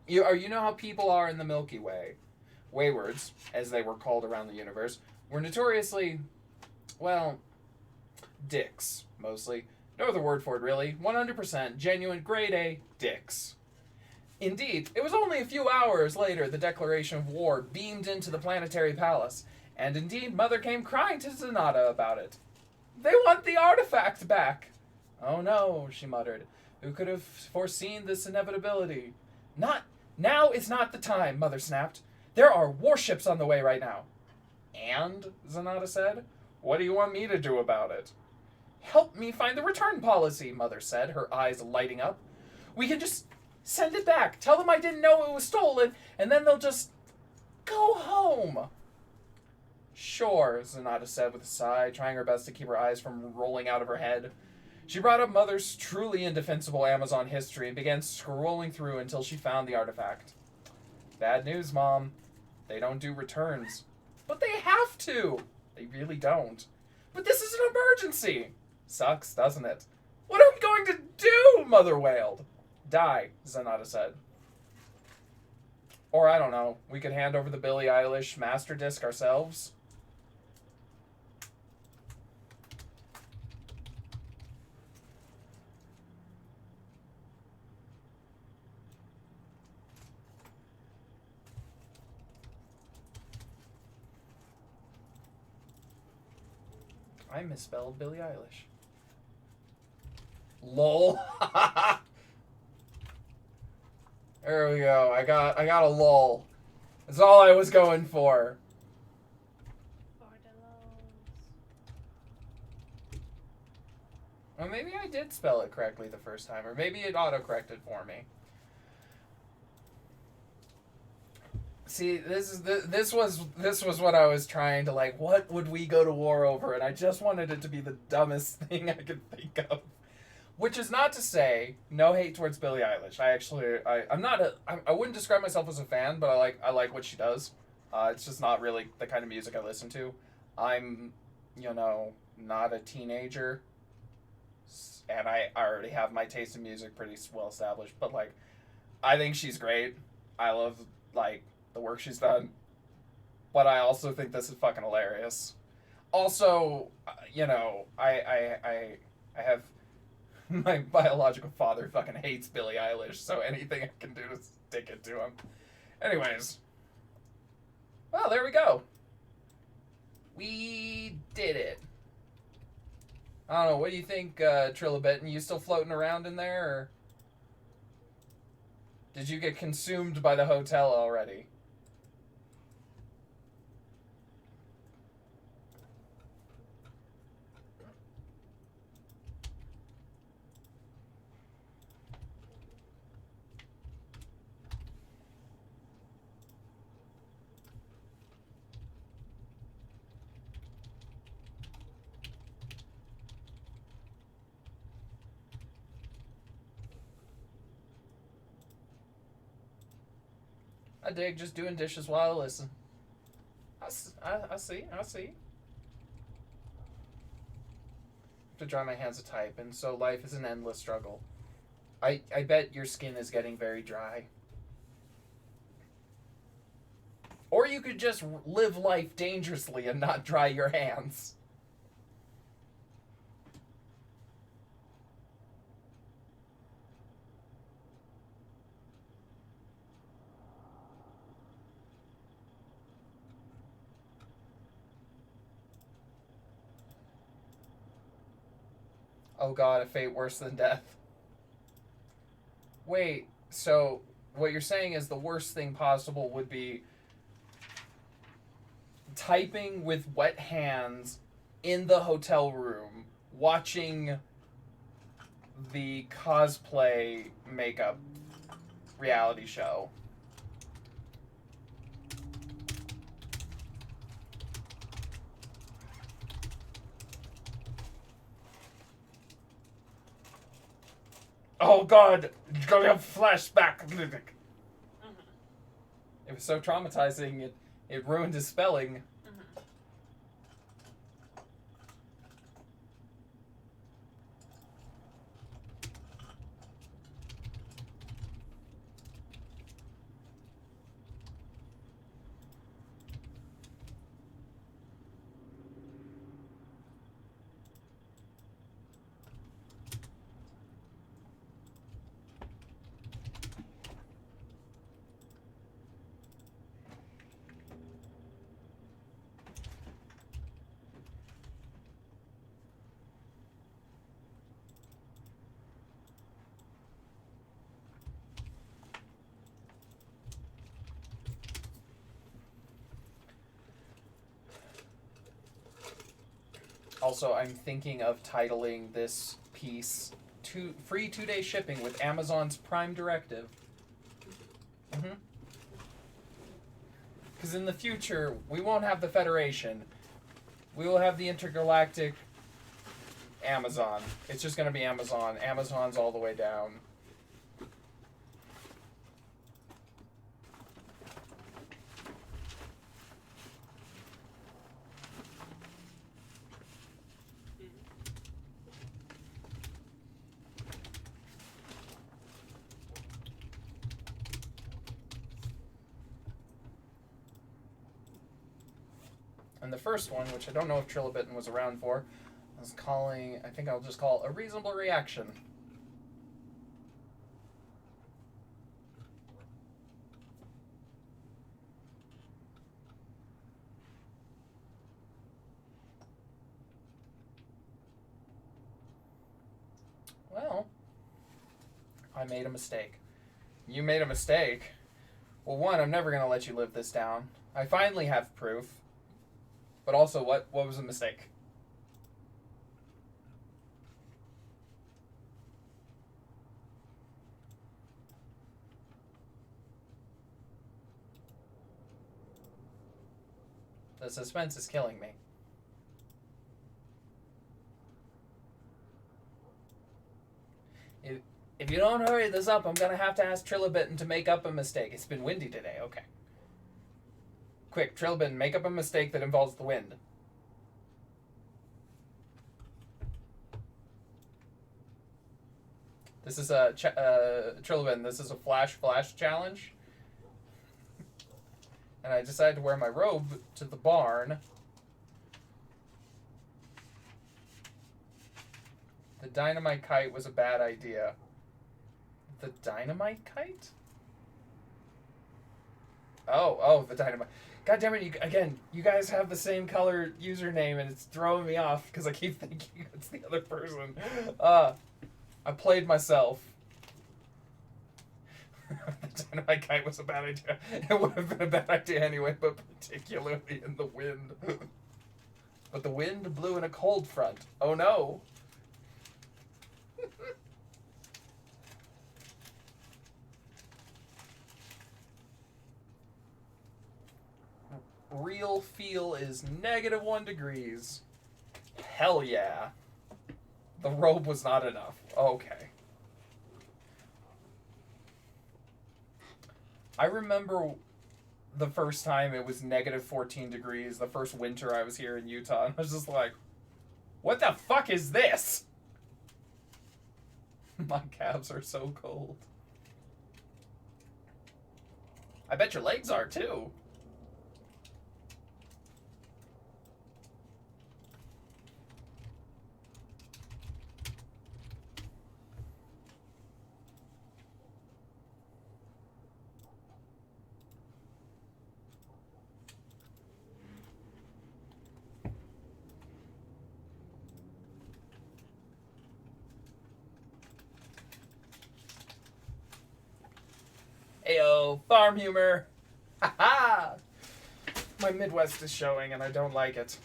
You know how people are in the Milky Way. Waywards, as they were called around the universe, were notoriously, well, dicks, mostly. No other word for it, really. 100% genuine, grade A dicks. Indeed, it was only a few hours later the declaration of war beamed into the planetary palace, and indeed Mother came crying to Zanata about it. They want the artifact back! Oh no, she muttered. Who could have foreseen this inevitability? Now is not the time, Mother snapped. There are warships on the way right now. And, Zanata said, what do you want me to do about it? Help me find the return policy, Mother said, her eyes lighting up. We can just send it back. Tell them I didn't know it was stolen, and then they'll just go home. Sure, Zanata said with a sigh, trying her best to keep her eyes from rolling out of her head. She brought up Mother's truly indefensible Amazon history and began scrolling through until she found the artifact. Bad news, Mom. They don't do returns. But they have to. They really don't. But this is an emergency. Sucks, doesn't it? What are we going to do? Mother wailed. Die, Zanata said. Or, I don't know, we could hand over the Billie Eilish master disc ourselves. I misspelled Billie Eilish. LOL. There we go. I got a lol. That's all I was going for. Well, maybe I did spell it correctly the first time, or maybe it auto-corrected for me. See, this was what I was trying to, like, what would we go to war over? And I just wanted it to be the dumbest thing I could think of. Which is not to say, no hate towards Billie Eilish. I wouldn't describe myself as a fan, but I like what she does. It's just not really the kind of music I listen to. I'm, not a teenager. and I already have my taste in music pretty well established. But like, I think she's great. I love like the work she's done, but I also think this is fucking hilarious. Also, I have my biological father fucking hates Billie Eilish, so anything I can do to stick it to him. Anyways, well, there we go. We did it. I don't know. What do you think, Trilobit? You still floating around in there, or did you get consumed by the hotel already? I dig just doing dishes while I listen. I see. To dry my hands to type, and so life is an endless struggle. I bet your skin is getting very dry. Or you could just live life dangerously and not dry your hands. Oh god, a fate worse than death. Wait, so what you're saying is the worst thing possible would be typing with wet hands in the hotel room, watching the cosplay makeup reality show. Oh god, going to flashback. It was so traumatizing, it ruined his spelling. Also, I'm thinking of titling this piece free 2-day shipping with Amazon's Prime Directive. Because in the future, we won't have the Federation. We will have the intergalactic Amazon. It's just going to be Amazon. Amazon's all the way down. And the first one, which I don't know if Trilobitten was around for, I was calling, I think I'll just call a reasonable reaction. Well, I made a mistake. You made a mistake? Well, one, I'm never going to let you live this down. I finally have proof. But also, what was a mistake? The suspense is killing me. If you don't hurry this up, I'm going to have to ask Trilobitten to make up a mistake. It's been windy today. Okay. Quick, Trilobitten, make up a mistake that involves the wind. This is a Trilobin. This is a flash challenge. And I decided to wear my robe to the barn. The dynamite kite was a bad idea. The dynamite kite? Oh, the dynamite. God damn it, you guys have the same color username and it's throwing me off because I keep thinking it's the other person. I played myself. The dynamite kite was a bad idea. It would have been a bad idea anyway, but particularly in the wind. But the wind blew in a cold front. Oh no. Real feel is -1 degrees. Hell yeah. The robe was not enough. Okay. I remember the first time it was -14 degrees, the first winter I was here in Utah, and I was just like, what the fuck is this? My calves are so cold. I bet your legs are too. Ayo, farm humor. Ha ha! My Midwest is showing and I don't like it.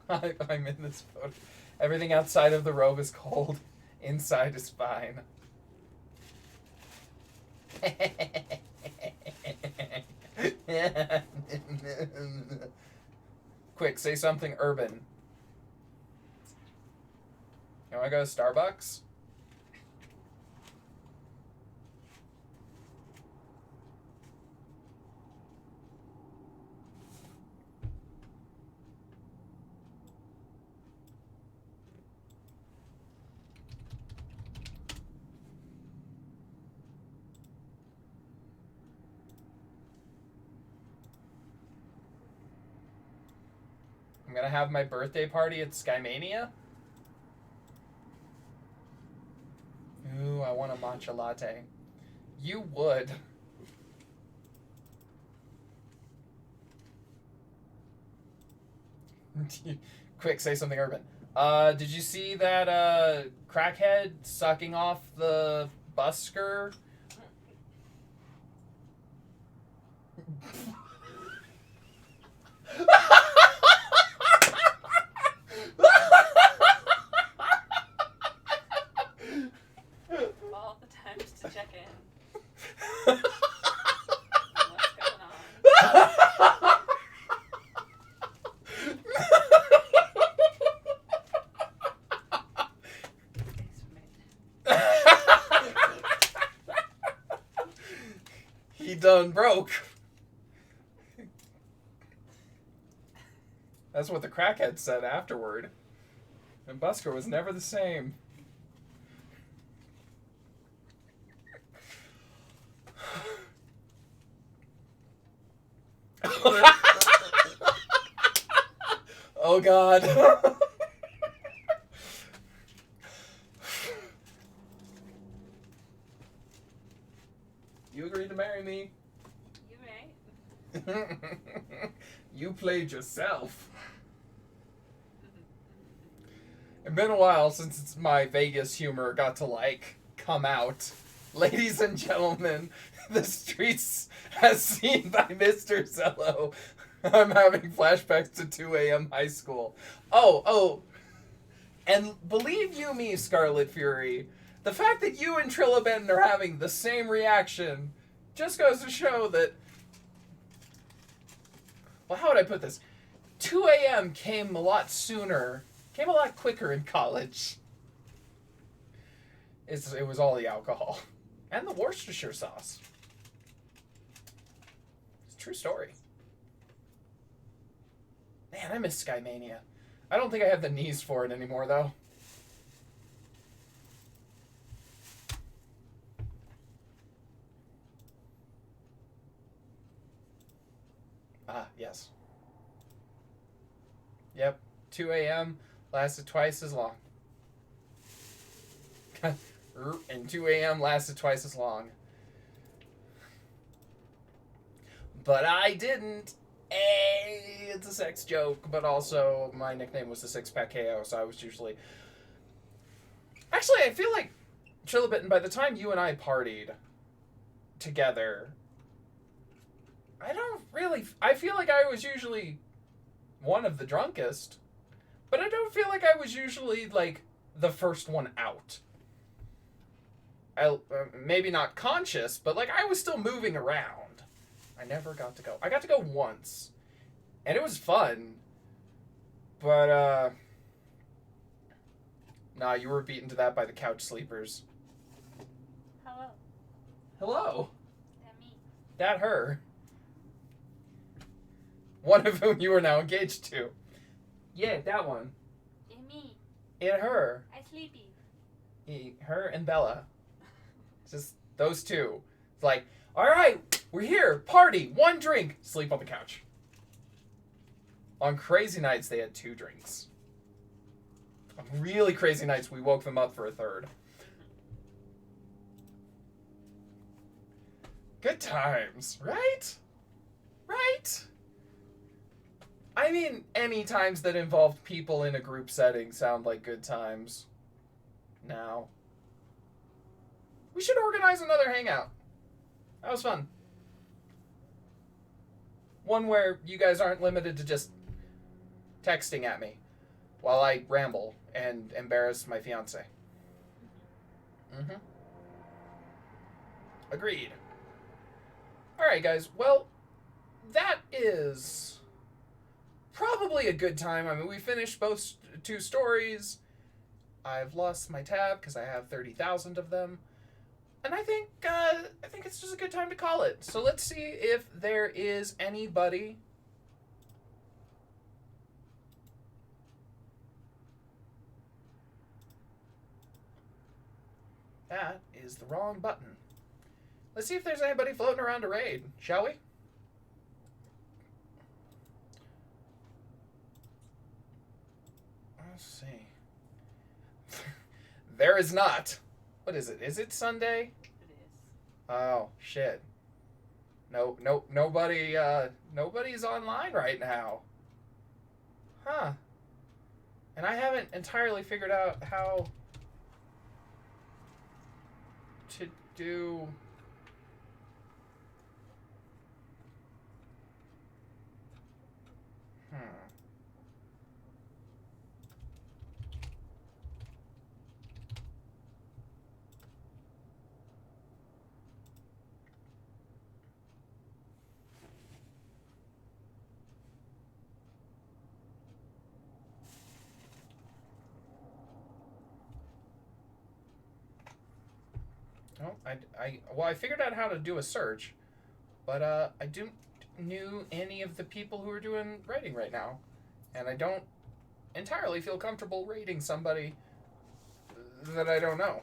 I'm in this photo. Everything outside of the robe is cold. Inside is fine. Quick, say something urban. You wanna go to Starbucks? I'm gonna have my birthday party at Skymania. Ooh, I want a matcha latte. You would. Quick, say something urban. Did you see that crackhead sucking off the busker? All the times to check in. What's going on? He done broke. That's what the crackhead said afterward. And Busker was never the same. Oh God. You agreed to marry me. You may. You played yourself. It's been a while since my Vegas humor got to, like, come out. Ladies and gentlemen, the streets as seen by Mr. Zellow. I'm having flashbacks to 2 a.m. high school. Oh. And believe you me, Scarlet Fury, the fact that you and Trilobin are having the same reaction just goes to show that... Well, how would I put this? 2 a.m. came a lot sooner, came a lot quicker in college. It was all the alcohol. And the Worcestershire sauce. It's a true story. Man, I miss Skymania. I don't think I have the knees for it anymore, though. Ah, yes. Yep. 2 a.m. lasted twice as long. And 2 a.m. lasted twice as long. But I didn't. It's a sex joke, but also my nickname was the Six Pack KO, so I was usually. Actually, I feel like Trilobitten, by the time you and I partied together, I feel like I was usually one of the drunkest, but I don't feel like I was usually, like, the first one out. Maybe not conscious, but, like, I was still moving around. I never got to go. I got to go once, and it was fun, but, nah, you were beaten to that by the couch sleepers. Hello. Hello. That me. That her. One of whom you are now engaged to. Yeah, that one. It me. It her. I sleepy. Her and Bella. Just those two. It's like, all right, we're here, party, 1 drink, sleep on the couch. On crazy nights, they had 2 drinks. On really crazy nights, we woke them up for a 3rd. Good times, right? Right? I mean, any times that involved people in a group setting sound like good times. Now. We should organize another hangout. That was fun. One where you guys aren't limited to just texting at me while I ramble and embarrass my fiance. Mm-hmm. Agreed. Alright, guys. Well, that is probably a good time. I mean, we finished both 2 stories. I've lost my tab because I have 30,000 of them. And I think it's just a good time to call it. So let's see if there is anybody. That is the wrong button. Let's see if there's anybody floating around a raid, shall we? Let's see. There is not. What is it? Is it Sunday? It is. Oh, shit. Nobody's online right now. Huh. And I haven't entirely figured out how to do... Oh, I figured out how to do a search, but I don't know any of the people who are doing rating right now, and I don't entirely feel comfortable rating somebody that I don't know.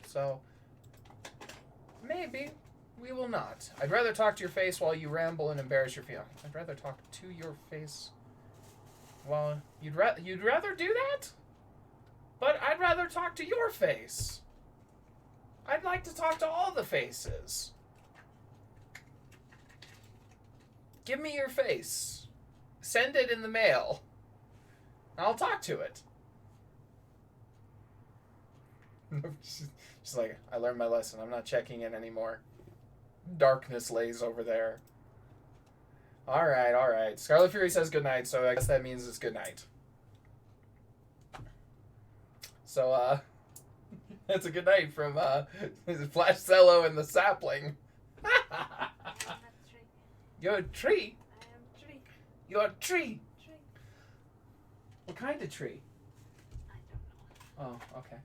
So maybe we will not. I'd rather talk to your face while you ramble and embarrass your feelings. I'd rather talk to your face while you'd rather do that? But I'd rather talk to your face. I'd like to talk to all the faces. Give me your face. Send it in the mail. I'll talk to it. She's like, I learned my lesson. I'm not checking in anymore. Darkness lays over there. All right. Scarlet Fury says good night, so I guess that means it's good night. So, that's a good night from Flash Zellow and the Sapling. I'm a tree. You're a tree? I am tree. You're a tree? Tree. What kind of tree? I don't know. Oh, okay.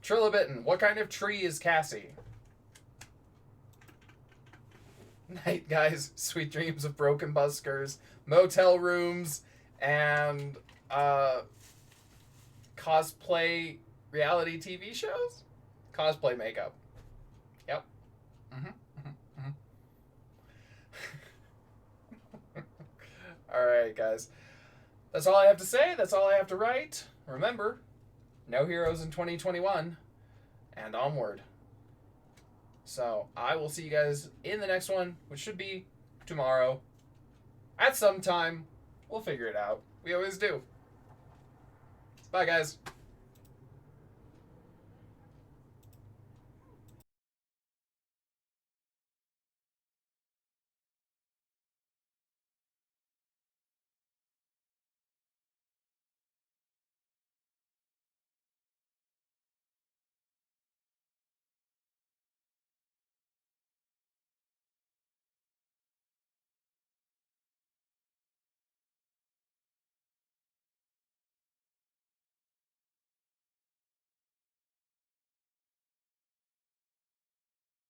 Trilobitten, what kind of tree is Cassie? night, guys. Sweet dreams of broken buskers, motel rooms, and cosplay reality TV shows? Cosplay makeup. Yep. Alright, guys. That's all I have to say. That's all I have to write. Remember, no heroes in 2021, and onward. So, I will see you guys in the next one, which should be tomorrow. At some time. We'll figure it out. We always do. Bye, guys.